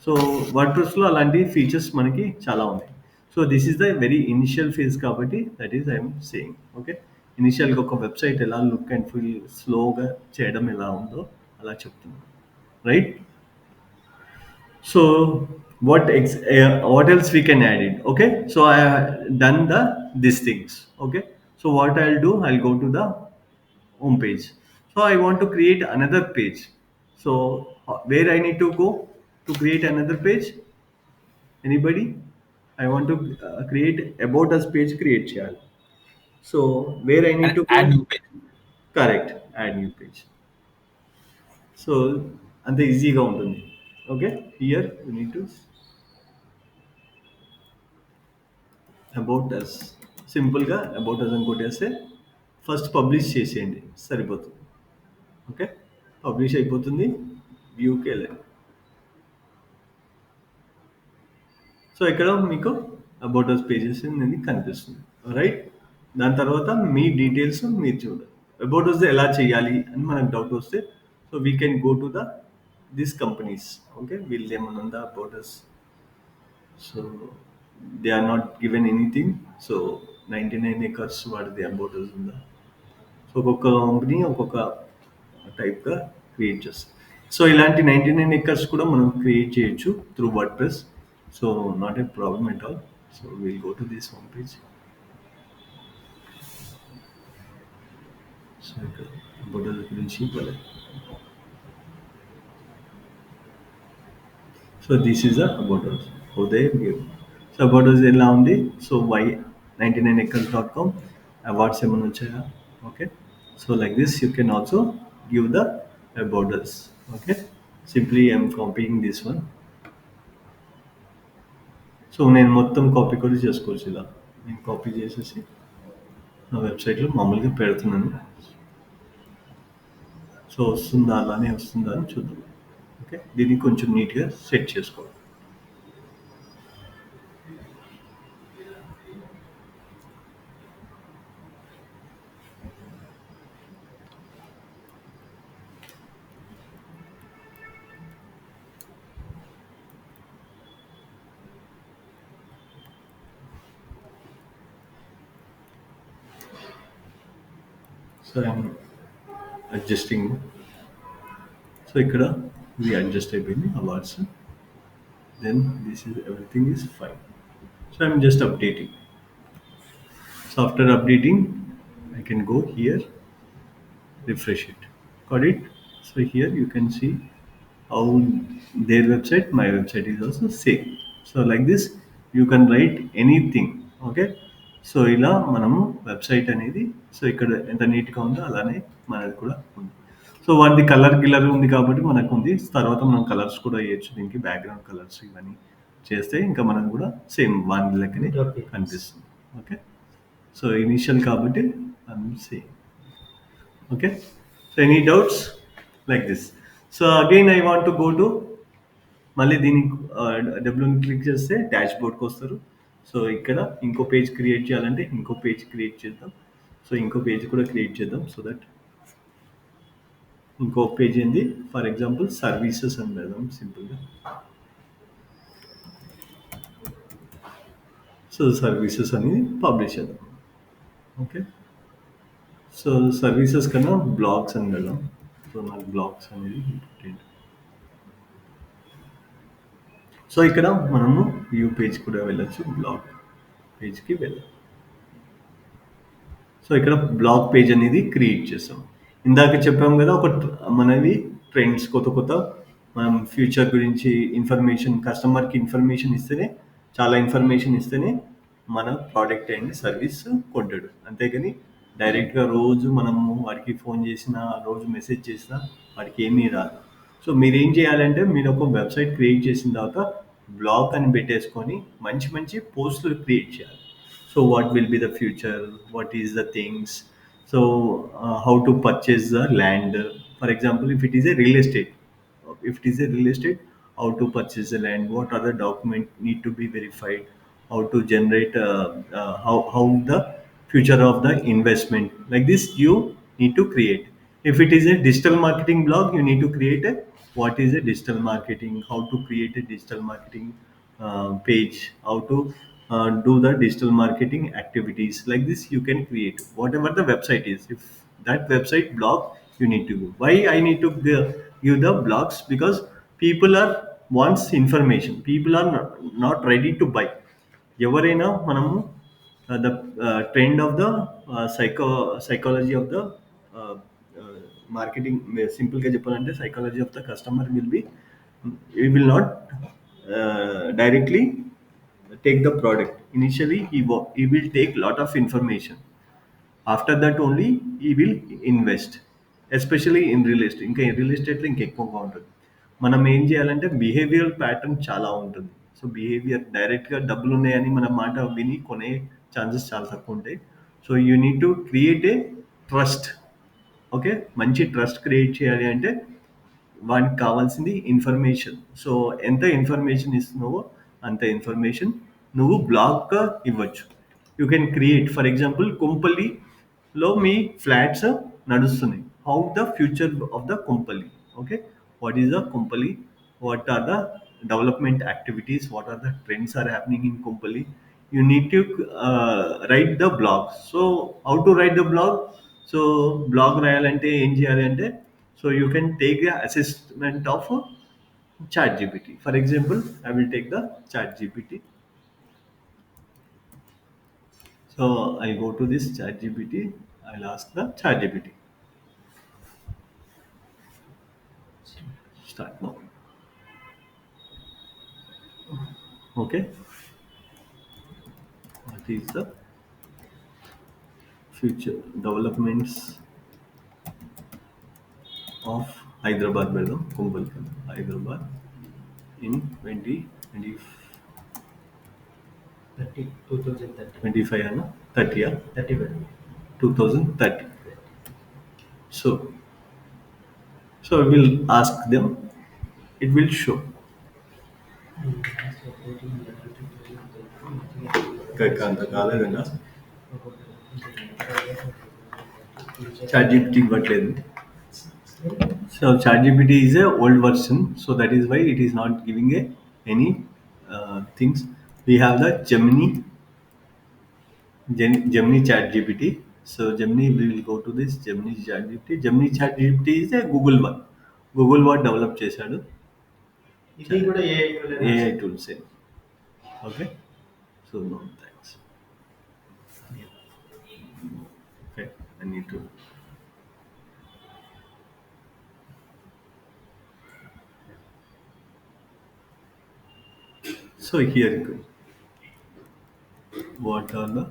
so వర్డ్ప్రెస్లో అలాంటి ఫీచర్స్ మనకి చాలా ఉన్నాయి. So this is the very initial phase కాబట్టి that is I'm saying. Okay, ఇనిషియల్గా ఒక వెబ్సైట్ ఎలా లుక్ అండ్ ఫీల్ స్లోగా చేయడం ఎలా ఉందో అలా చెప్తున్నాను. Right, so what else we can add it? Okay, so I have done the these things. Okay, so what I'll do, I'll go to the home page. So I want to create another page. So where I need to go to create another page? Anybody? I want to create about us page, create channel. So where I need And to go? add new page. Correct, add new page. So అంత ఈజీగా ఉంటుంది. Okay, here you need to about us. సింపుల్గా about అస్ అని కొట్టేస్తే first publish చేసేయండి, సరిపోతుంది. Okay, publish అయిపోతుంది. వ్యూకి వెళ్ళండి. సో ఇక్కడ మీకు అబౌట్ అస్ పేజెస్ అనేది కనిపిస్తుంది. రైట్, దాని తర్వాత మీ డీటెయిల్స్ మీరు చూడాలి. అబౌట్ అస్ ఎలా చేయాలి అని మనకు డౌట్ వస్తే, so we can go to the this companies. Okay, వీళ్ళు ఏమన్నా ఉందా about us. So they are not given anything. So 99 acres వాడిది అబౌట్ అస్ ఉందా. సో ఒక్కొక్క కంపెనీ ఒక్కొక్క టైప్గా క్రియేట్ చేస్తుంది. సో ఇలాంటి 99 acres కూడా మనం క్రియేట్ చేయొచ్చు through WordPress. So not a problem at all. So will go to this home page. So ఇక్కడ అబౌట్ అస్ గురించి ఇవ్వాలి. So this is about us. Uday view. So about us ఎలా ఉంది. So why 99acres.com awards ఏమైనా వచ్చాయా. Okay, so like this you can also give the about us. Okay, simply I'm copying this one. So నేను మొత్తం copy కూడా చేసుకోవచ్చు. ఇలా నేను కాపీ చేసేసి నా వెబ్సైట్లో మామూలుగా పెడుతున్నాను. సో వస్తుందా, అలానే వస్తుందా అని చూద్దాం. ఓకే, దీన్ని కొంచెం నీట్గా సెట్ చేసుకోవాలి. So I'm adjusting. సో ఇక్కడ ఇది అడ్జస్ట్ అయిపోయింది awards. Then this is everything is fine. So I'm just updating. So after updating I can go here, refresh it. Got it? So here you can see how their website, my website is also same. So like this you can write anything. Okay, so ఇలా మనము website అనేది, so ఇక్కడ ఎంత నీట్గా ఉందో అలానే మనది కూడా ఉంది. సో వాటిది కలర్ గిల్లర్ ఉంది కాబట్టి మనకు ఉంది. తర్వాత మనం కలర్స్ కూడా వేయచ్చు, దీనికి బ్యాక్గ్రౌండ్ కలర్స్ ఇవన్నీ చేస్తే ఇంకా మనకు కూడా సేమ్ వాని లెక్కనే కనిపిస్తుంది. ఓకే, సో ఇనిషియల్ కాబట్టి same. Okay, so any doubts like this? So again I want to go to మళ్ళీ దీనికి డబ్ల్యూని క్లిక్ చేస్తే డాష్ బోర్డ్కి వస్తారు. సో ఇక్కడ ఇంకో పేజ్ క్రియేట్ చేయాలంటే ఇంకో పేజ్ క్రియేట్ చేద్దాం. సో ఇంకో పేజ్ కూడా క్రియేట్ చేద్దాం. సో దట్ ఇంకో పేజ్ ఏంది, ఫర్ ఎగ్జాంపుల్ సర్వీసెస్ అని పెడదాం సింపుల్గా. సో సర్వీసెస్ అనేది పబ్లిష్ చేద్దాం. ఓకే, సో సర్వీసెస్ కన్నా బ్లాగ్స్ అని పెడదాం. సో నాకు బ్లాగ్స్ అనేది ఇంపార్టెంట్. సో ఇక్కడ మనము వ్యూ పేజ్ కూడా వెళ్ళొచ్చు, బ్లాగ్ పేజ్కి వెళ్ళాం. సో ఇక్కడ బ్లాగ్ పేజ్ అనేది క్రియేట్ చేస్తాం. ఇందాక చెప్పాం కదా, మనవి ట్రెండ్స్ కొత్త కొత్త మనం ఫ్యూచర్ గురించి ఇన్ఫర్మేషన్, కస్టమర్కి ఇన్ఫర్మేషన్ ఇస్తేనే, చాలా ఇన్ఫర్మేషన్ ఇస్తేనే మన ప్రోడక్ట్ అండ్ సర్వీస్ కొంటాడు. అంతేగాని డైరెక్ట్గా రోజు మనము వాడికి ఫోన్ చేసినా, రోజు మెసేజ్ చేసినా వాడికి ఏమీ రాదు. సో మీరు ఏం చేయాలంటే, మీరు ఒక వెబ్సైట్ క్రియేట్ చేసిన తర్వాత బ్లాగ్ అని పెట్టేసుకొని మంచి మంచి పోస్టులు క్రియేట్ చేయాలి. So what will be the future, what is the things, so how to purchase the land, for example if it is a real estate, if it is a real estate, how to purchase the land, what other document need to be verified, how to generate how the future of the investment, like this you need to create. If it is a digital marketing blog, you need to create a what is a digital marketing, how to create a digital marketing page, how to do the digital marketing activities, like this you can create whatever the website is. If that website blog, you need to go. Why I need to give the blogs? Because people are wants information, people are not ready to buy. ఎవరైనా మనము the trend of the psychology of the marketing, సింపుల్గా చెప్పాలంటే psychology of the customer will be, you will not directly take the product. Initially he will take lot of information. After that only he will invest, especially in real estate. ఇంకా real ఎస్టేట్లో ఇంకా ఎక్కువగా ఉంటుంది. మనం ఏం చేయాలంటే behavioural pattern చాలా ఉంటుంది. సో బిహేవియర్ డైరెక్ట్గా డబ్బులు ఉన్నాయని మన మాట విని కొనే ఛాన్సెస్ చాలా తక్కువ ఉంటాయి. So you need to create a trust. Okay, మంచి ట్రస్ట్ క్రియేట్ చేయాలి అంటే వానికి కావాల్సింది ఇన్ఫర్మేషన్. సో ఎంత ఇన్ఫర్మేషన్ ఇస్తున్నావో అంత ఇన్ఫర్మేషన్ నువ్వు బ్లాగ్గా ఇవ్వచ్చు. You can create, for example కుంపల్లిలో మీ ఫ్లాట్స్ నడుస్తున్నాయి. How the future of the Kompally, okay, what is the Kompally, what are the development activities, what are the trends are happening in Kompally. You need to write the blog. So how to write the blog? So blog రాయాలంటే ఏం చేయాలి అంటే, so you can take the assessment of ChatGPT. For example, I will take the ChatGPT. So I go to this ChatGPT, I'll ask the ChatGPT, start now. Okay, what is the future developments of Hyderabad పెడదాం, కుంబల్ Hyderabad in 2020 30, 2030. 25 అన్న 30 30 better. 2030. So so I will ask them, it will show. ఇంకా అంత కాలేదన్నా, ChatGPT ఇవ్వట్లేదు. So ChatGPT is a old version, so that is why it is not giving any things. We have the Gemini ChatGPT. So Gemini, we will go to this Gemini ChatGPT. Gemini ChatGPT is a Google one. Google what develop చేశాడు, ఇది కూడా AI tool same. Okay, so no thanks. Okay, I need to. So here you go. What are the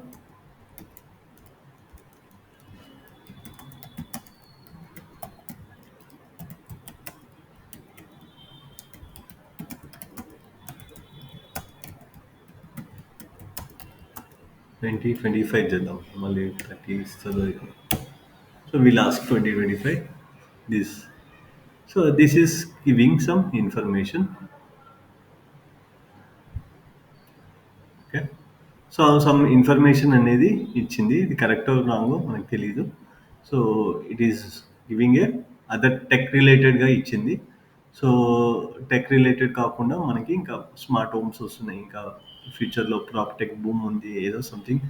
2025 చేద్దాం, మళ్ళీ 30 ఇస్తుందో. So we'll ask 2025 this. So this is giving some information. Okay. So some information అనేది ఇచ్చింది. ఇది కరెక్టో రాంగో మనకు తెలీదు. So it is giving a other tech రిలేటెడ్‌గా ఇచ్చింది. సో టెక్ రిలేటెడ్ కాకుండా మనకి ఇంకా స్మార్ట్ హోమ్స్ వస్తున్నాయి. ఇంకా ఫ్యూచర్‌లో ప్రాప్‌టెక్ బూమ్ ఉంది. ఏదో something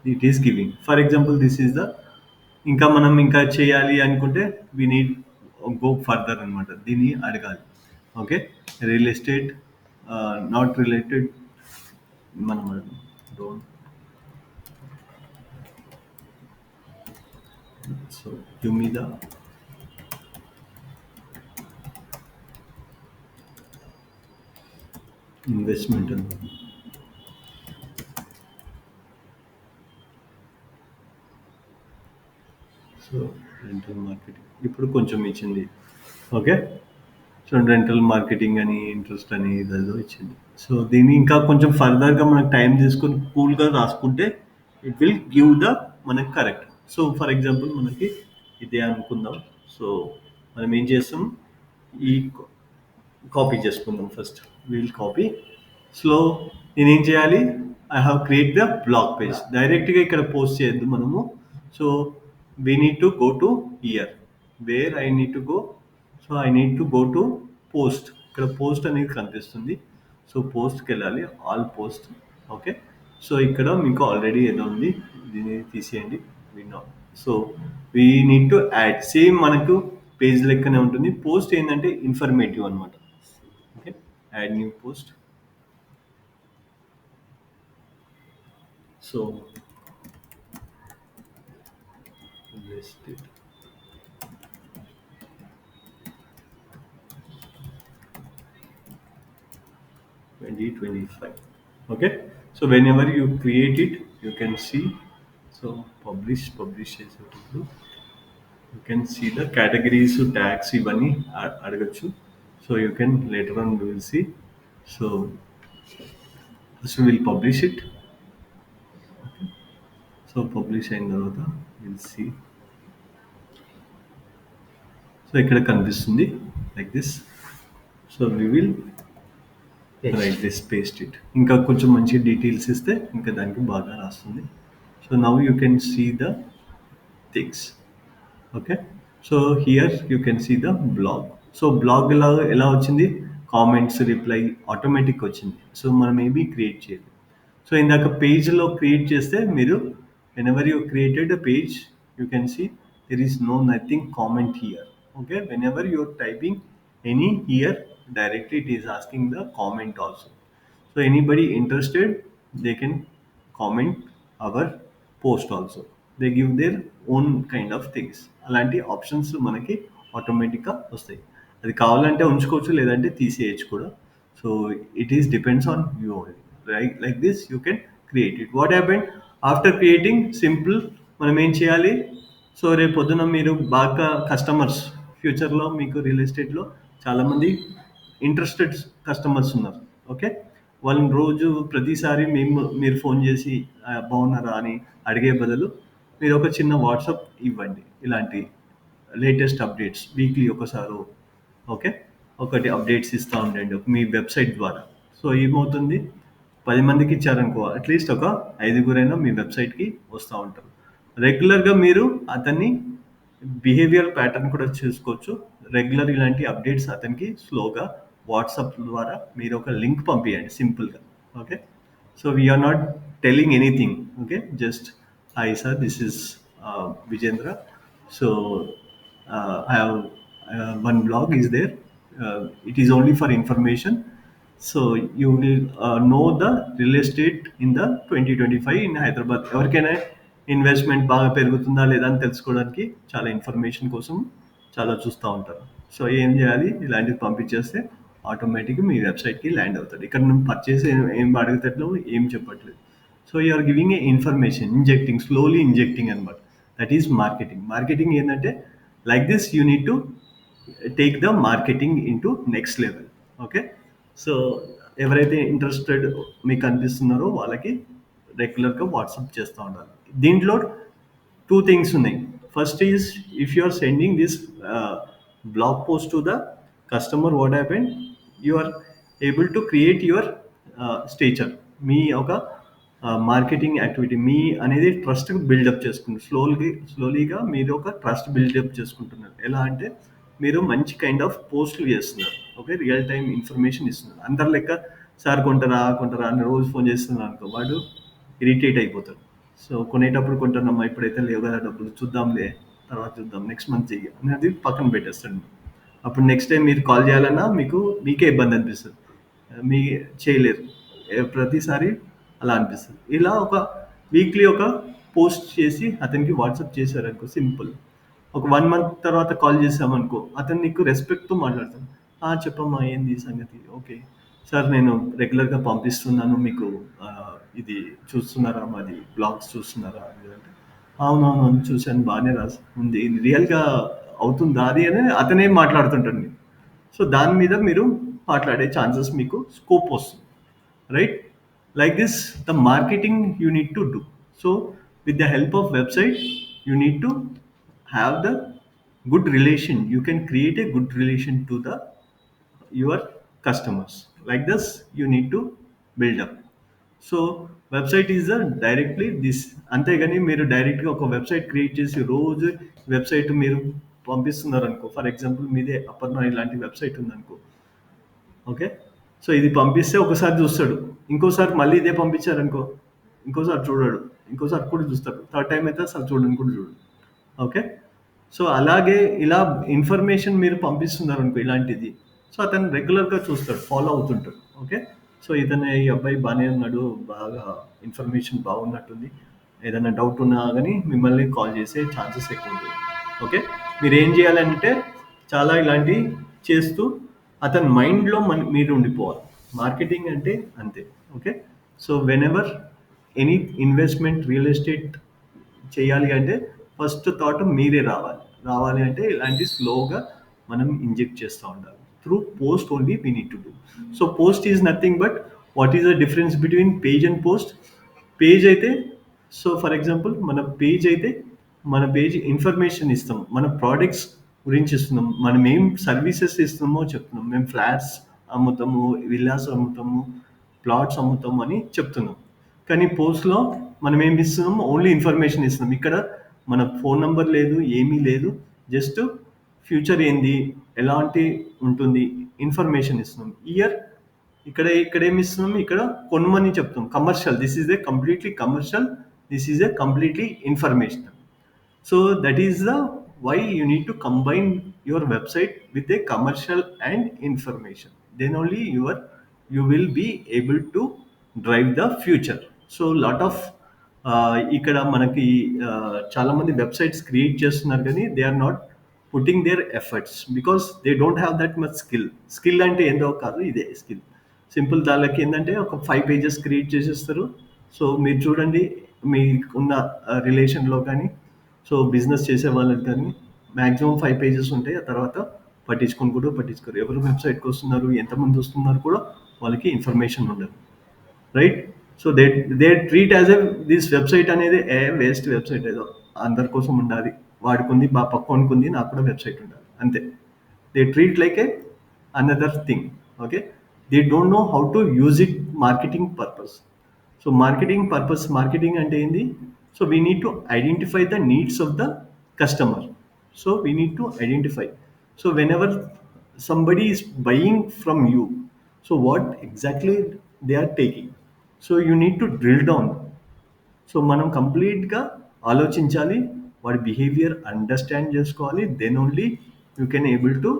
it is giving. For example this is the ఇంకా మనం ఇంకా చేయాలి అనుకుంటే వి నీడ్ గో ఫర్దర్ అనమాట. దీన్ని అడగాలి. Okay. Real estate not related మనం don't so give me the investment అని. సో రెంటల్ మార్కెటింగ్ ఇప్పుడు కొంచెం ఇచ్చింది. ఓకే. సో రెంటల్ మార్కెటింగ్ అని ఇంట్రెస్ట్ అని ఇదేదో ఇచ్చింది. సో దీన్ని ఇంకా కొంచెం ఫర్దర్గా మనకు టైం తీసుకొని కూల్గా రాసుకుంటే ఇట్ విల్ గివ్ ద మనకి కరెక్ట్. సో ఫర్ ఎగ్జాంపుల్ మనకి ఇదే అనుకుందాం. సో మనం ఏం చేస్తాం, ఈ కాపీ చేసుకుందాం. First we'll copy. సో నేనేం చేయాలి, I have create the blog page. డైరెక్ట్గా ఇక్కడ పోస్ట్ చేయొద్దు మనము. So we need to go to year where I need to go. So I need to go to post. ఇక్కడ post అనేది కనిపిస్తుంది. So పోస్ట్కి వెళ్ళాలి, ఆల్ పోస్ట్. ఓకే. సో ఇక్కడ మీకు ఆల్రెడీ ఏదో ఉంది, దీన్ని తీసేయండి. విన్నా. So we need to add same మనకు పేజ్ లెక్కనే ఉంటుంది. పోస్ట్ ఏంటంటే ఇన్ఫర్మేటివ్ అనమాట. Okay. Add new post. So listed 2025. Okay. So whenever you create it, you can see. So publish చేసేటప్పుడు you can see the categories, tags ఇవన్నీ అడగచ్చు. So you can later on we will see. So first we will publish it. So publish అయిన తర్వాత will see. So ఇక్కడ కనిపిస్తుంది like this. So we will write this, paste it. ఇంకా కొంచెం మంచి details ఇస్తే ఇంకా దానికి బాగా రాస్తుంది. So now you can see the things. Okay. So here you can see the blog. So blog ఎలా వచ్చింది, కామెంట్స్ రిప్లై ఆటోమేటిక్ వచ్చింది. సో మనం ఏమీ క్రియేట్ చేయలేదు. సో ఇందాక పేజ్లో క్రియేట్ చేస్తే మీరు whenever you created a page, you can see there is nothing comment here. Okay. Whenever you're typing any here, directly it is asking the comment also. So anybody interested, they can comment our post also. They give their own kind of things. అలాంటి options మనకి ఆటోమేటిక్గా వస్తాయి. అది కావాలంటే ఉంచుకోవచ్చు, లేదంటే తీసేయచ్చు కూడా. So it is depends on you only. Right like this you can create it. What happened after creating, simple మనం ఏం చేయాలి. సో రేపు పొద్దున మీరు బాగా కస్టమర్స్, ఫ్యూచర్లో మీకు రియల్ ఎస్టేట్లో చాలామంది ఇంట్రెస్టెడ్ కస్టమర్స్ ఉన్నారు. ఓకే. వాళ్ళని రోజు ప్రతిసారి మీరు ఫోన్ చేసి బాగున్నారా అని అడిగే బదులు మీరు ఒక చిన్న వాట్సాప్ ఇవ్వండి. ఇలాంటి లేటెస్ట్ అప్డేట్స్ వీక్లీ ఒకసారి, ఓకే, ఒకటి అప్డేట్స్ ఇస్తూ ఉండండి మీ వెబ్సైట్ ద్వారా. సో ఏమవుతుంది, 10 మందికి ఇచ్చారనుకో, అట్లీస్ట్ ఒక 5గురైనా మీ వెబ్సైట్కి వస్తూ ఉంటారు. రెగ్యులర్గా మీరు అతన్ని బిహేవియర్ ప్యాటర్న్ కూడా చూసుకోవచ్చు. రెగ్యులర్ ఇలాంటి అప్డేట్స్ అతనికి స్లోగా వాట్సాప్ ద్వారా మీరు ఒక లింక్ పంపించండి సింపుల్గా. Okay. So we're not telling anything. Okay. Just hi sir, this is Vijendra. So I have one blog is there. It is only for information. So you will know the real estate in the 2025 in Hyderabad. ఎవరికైనా investment బాగా పెరుగుతుందా లేదా అని తెలుసుకోవడానికి చాలా information కోసం చాలా చూస్తూ ఉంటారు. సో ఏం చేయాలి, ఇలాంటివి పంపించేస్తే ఆటోమేటిక్గా మీ వెబ్సైట్కి ల్యాండ్ అవుతుంది. ఇక్కడ నువ్వు పర్చేస్ ఏం అడుగుతాట్లో ఏం చెప్పట్లేదు. So you are giving a information, injecting, slowly injecting అనమాట. That is marketing. మార్కెటింగ్ ఏంటంటే like this you need to take the marketing into next level. Okay. So ఎవరైతే ఇంట్రెస్టెడ్ మీకు అనిపిస్తున్నారో వాళ్ళకి రెగ్యులర్గా వాట్సాప్ చేస్తూ ఉండాలి. దీంట్లో 2 థింగ్స్ ఉన్నాయి. first is, if you are sending this blog post to the customer, what happened, you are able to create your stature, మీ ఒక మార్కెటింగ్ యాక్టివిటీ మీ అనేది ట్రస్ట్ బిల్డప్ చేసుకుంటారు. స్లోలీగా మీరు ఒక ట్రస్ట్ బిల్డప్ చేసుకుంటున్నారు. ఎలా అంటే మీరు మంచి కైండ్ ఆఫ్ పోస్టులు చేస్తున్నారు, ఓకే, రియల్ టైం ఇన్ఫర్మేషన్ ఇస్తున్నారు. అందరు లెక్క సార్ కొంటారా కొంటారా అని రోజు ఫోన్ చేస్తున్నారు అనుకో, వాడు ఇరిటేట్ అయిపోతాడు. సో కొనేటప్పుడు కొంటున్నామా, ఇప్పుడైతే లేవు కదా డబ్బులు, చూద్దాంలే, తర్వాత చూద్దాం, నెక్స్ట్ మంత్ చెయ్యి అనేది పక్కన పెట్టేస్తాడు. అప్పుడు నెక్స్ట్ టైం మీరు కాల్ చేయాలన్నా మీకే ఇబ్బంది అనిపిస్తుంది, మీ చేయలేరు. ప్రతిసారి అలా అనిపిస్తుంది. ఇలా ఒక వీక్లీ ఒక పోస్ట్ చేసి అతనికి వాట్సాప్ చేశారనుకో, సింపుల్. ఒక 1 మంత్ తర్వాత కాల్ చేసామనుకో, అతను నీకు రెస్పెక్ట్‌తో మాట్లాడతాడు. చెప్పమ్మా ఏంది సంగతి? ఓకే. సార్ నేను రెగ్యులర్‌గా పంపిస్తున్నాను మీకు, ఇది చూస్తున్నారా, మాది బ్లాగ్స్ చూస్తున్నారా? అది అంటే, అవునవునవును చూశాను, బాగానే ఉంది. ఇది రియల్‌గా అవుతుందా అది అని అతనే మాట్లాడుతుంటాడు. సో దాని మీద మీరు మాట్లాడే ఛాన్సెస్, మీకు స్కోప్ వస్తుంది, right? Like this, the marketing you need to do. So with the help of website, you need to have the good relation. You can create a good relation to the your customers. Like this you need to build up. So website is directly this. అంతేగాని మీరు డైరెక్ట్గా ఒక website create చేసి రోజు website మీరు పంపిస్తున్నారు అనుకో, for example మీదే అపర్ణ ఇలాంటి వెబ్సైట్ ఉందనుకో, ఓకే, సో ఇది పంపిస్తే ఒకసారి చూస్తాడు, ఇంకోసారి మళ్ళీ ఇదే పంపించారనుకో, ఇంకోసారి చూడడు, ఇంకోసారి కూడా చూస్తాడు, థర్డ్ టైం అయితే అసలు చూడని కూడా చూడు, ఓకే. సో అలాగే ఇలా ఇన్ఫర్మేషన్ మీరు పంపిస్తున్నారు అనుకో ఇలాంటిది, సో అతను రెగ్యులర్గా చూస్తాడు, ఫాలో అవుతుంటాడు, ఓకే. సో ఇతను ఈ అబ్బాయి బాగానే ఉన్నాడు, బాగా ఇన్ఫర్మేషన్ బాగున్నట్టుంది, ఏదైనా డౌట్ ఉన్నా కానీ మిమ్మల్ని కాల్ చేసే ఛాన్సెస్ ఎక్కువ ఉంటుంది, ఓకే. మీరు ఏం చేయాలంటే చాలా ఇలాంటి చేస్తూ అతని మైండ్లో మీరు ఉండిపోవాలి. మార్కెటింగ్ అంటే అంతే, okay. So when ever any investment real estate చేయాలి అంటే ఫస్ట్ థాట్ మీరే రావాలి అంటే ఇలాంటి స్లోగా మనం ఇంజెక్ట్ చేస్తూ ఉండాలి. Through post only we need to do. So post is nothing but what is the difference between page and post? Page అయితే, సో ఫర్ ఎగ్జాంపుల్ మన పేజ్ అయితే మన పేజ్ ఇన్ఫర్మేషన్ ఇస్తాం, మన ప్రోడక్ట్స్ గురించి ఇస్తున్నాం, మనం ఏం సర్వీసెస్ ఇస్తున్నామో చెప్తున్నాం. మేము ఫ్లాట్స్ అమ్ముతాము, విల్లాస్ అమ్ముతాము, ప్లాట్స్ అమ్ముతాము అని చెప్తున్నాం. కానీ పోస్ట్లో మనం ఏం ఇస్తున్నాం? ఓన్లీ ఇన్ఫర్మేషన్ ఇస్తున్నాం. ఇక్కడ మన ఫోన్ నెంబర్ లేదు, ఏమీ లేదు, జస్ట్ ఫ్యూచర్ ఏంది, ఎలాంటి ఉంటుంది, ఇన్ఫర్మేషన్ ఇస్తున్నాం. ఇక్కడ ఏమి ఇస్తున్నాం? ఇక్కడ కొనమని చెప్తాం. Commercial, this is a completely commercial, this is a completely informational. So that is the why you need to combine your website with a commercial and information. Then only you will be able to drive the future. So lot of ఇక్కడ మనకి చాలా మంది websites create చేస్తున్నారు కానీ they are not putting their efforts because they don't have that much skill అంటే ఏందో కాదు, ఇదే స్కిల్. సింపుల్ దానికి ఏంటంటే ఒక 5 పేజెస్ క్రియేట్ చేసేస్తారు. సో మీరు చూడండి మీకున్న రిలేషన్లో కానీ, సో బిజినెస్ చేసే వాళ్ళకి కానీ మ్యాక్సిమం 5 పేజెస్ ఉంటాయి. ఆ తర్వాత పట్టించుకోరు. ఎవరు వెబ్సైట్కి వస్తున్నారు, ఎంతమంది వస్తున్నారు కూడా వాళ్ళకి ఇన్ఫర్మేషన్ ఉండదు, right? So they treat as this website అనేది వేస్ట్ వెబ్సైట్, ఏదో అందరి కోసం ఉండాలి, వాడుకుంది పక్కనికి ఉంది, నాకు కూడా వెబ్సైట్ ఉండాలి, అంతే. They treat like A another thing, okay. They don't know how to use it marketing purpose. So marketing అంటే ఏంది? So we need to identify the needs of the customer. So we need to identify. So when ever somebody is buying from you, so what exactly they are taking, so you need to drill down. So మనం కంప్లీట్గా ఆలోచించాలి, వాడి behaviour understand చేసుకోవాలి, then only you can able to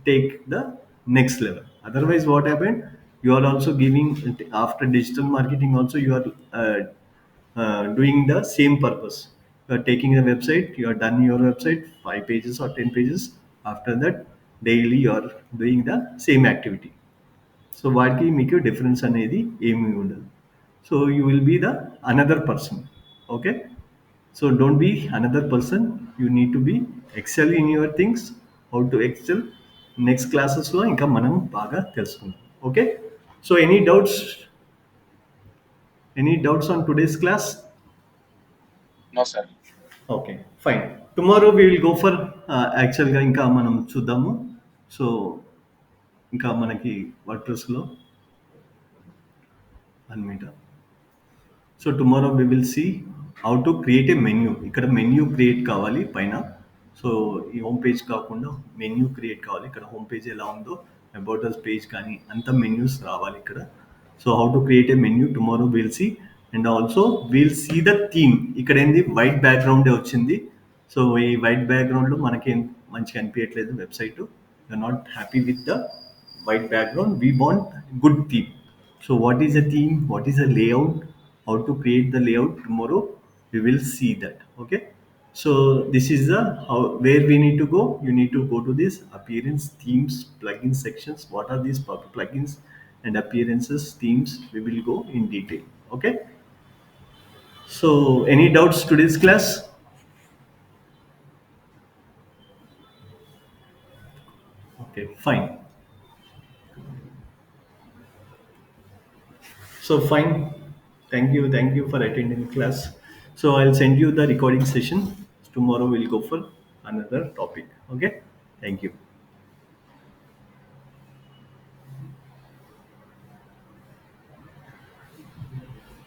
take the next level. Otherwise what happened, you are also giving, after digital marketing also you are doing the same purpose. You are taking a website, you are done your website 5 pages or 10 pages, after that daily you are doing the same activity. So వాటికి మీకు difference అనేది ఏమీ ఉండదు. So you will be the another person, okay. So don't be another person, you need to be excel in your things. How to excel next క్లాసెస్లో ఇంకా మనం బాగా తెలుసుకుందాం, okay. So any doubts on today's class? No sir. Okay. Fine. Tomorrow we will go for యాక్చువల్‌గా ఇంకా మనం చూద్దాము. So, ఇంకా మనకి వర్డ్‌ప్రెస్‌లో 1 minute. So tomorrow we will see how to create a menu. ఇక్కడ మెన్యూ క్రియేట్ కావాలి పైన. సో ఈ హోమ్ పేజ్ కాకుండా మెన్యూ క్రియేట్ కావాలి. ఇక్కడ హోమ్ పేజ్ ఎలా ఉందో అబౌట్ అస్ పేజ్ కానీ అంత మెన్యూస్ రావాలి ఇక్కడ. So how to create a menu tomorrow will see. And also will see the theme. ఇక్కడ ఏంది వైట్ బ్యాక్గ్రౌండే వచ్చింది. సో ఈ వైట్ బ్యాక్గ్రౌండ్లో మనకేం మంచిగా అనిపించట్లేదు website. You're not happy with the white background. We want good theme. So what is a theme, what is a layout, how to create the layout, tomorrow we will see that. Okay, so this is the how where we need to go. You need to go to this appearance, themes, plugins sections. What are these plugins and appearances, themes? We will go in detail. Okay, so any doubts today's class? Okay, fine. So fine. Thank you for attending class. So I'll send you the recording session. Tomorrow we'll go for another topic. Okay. Thank you.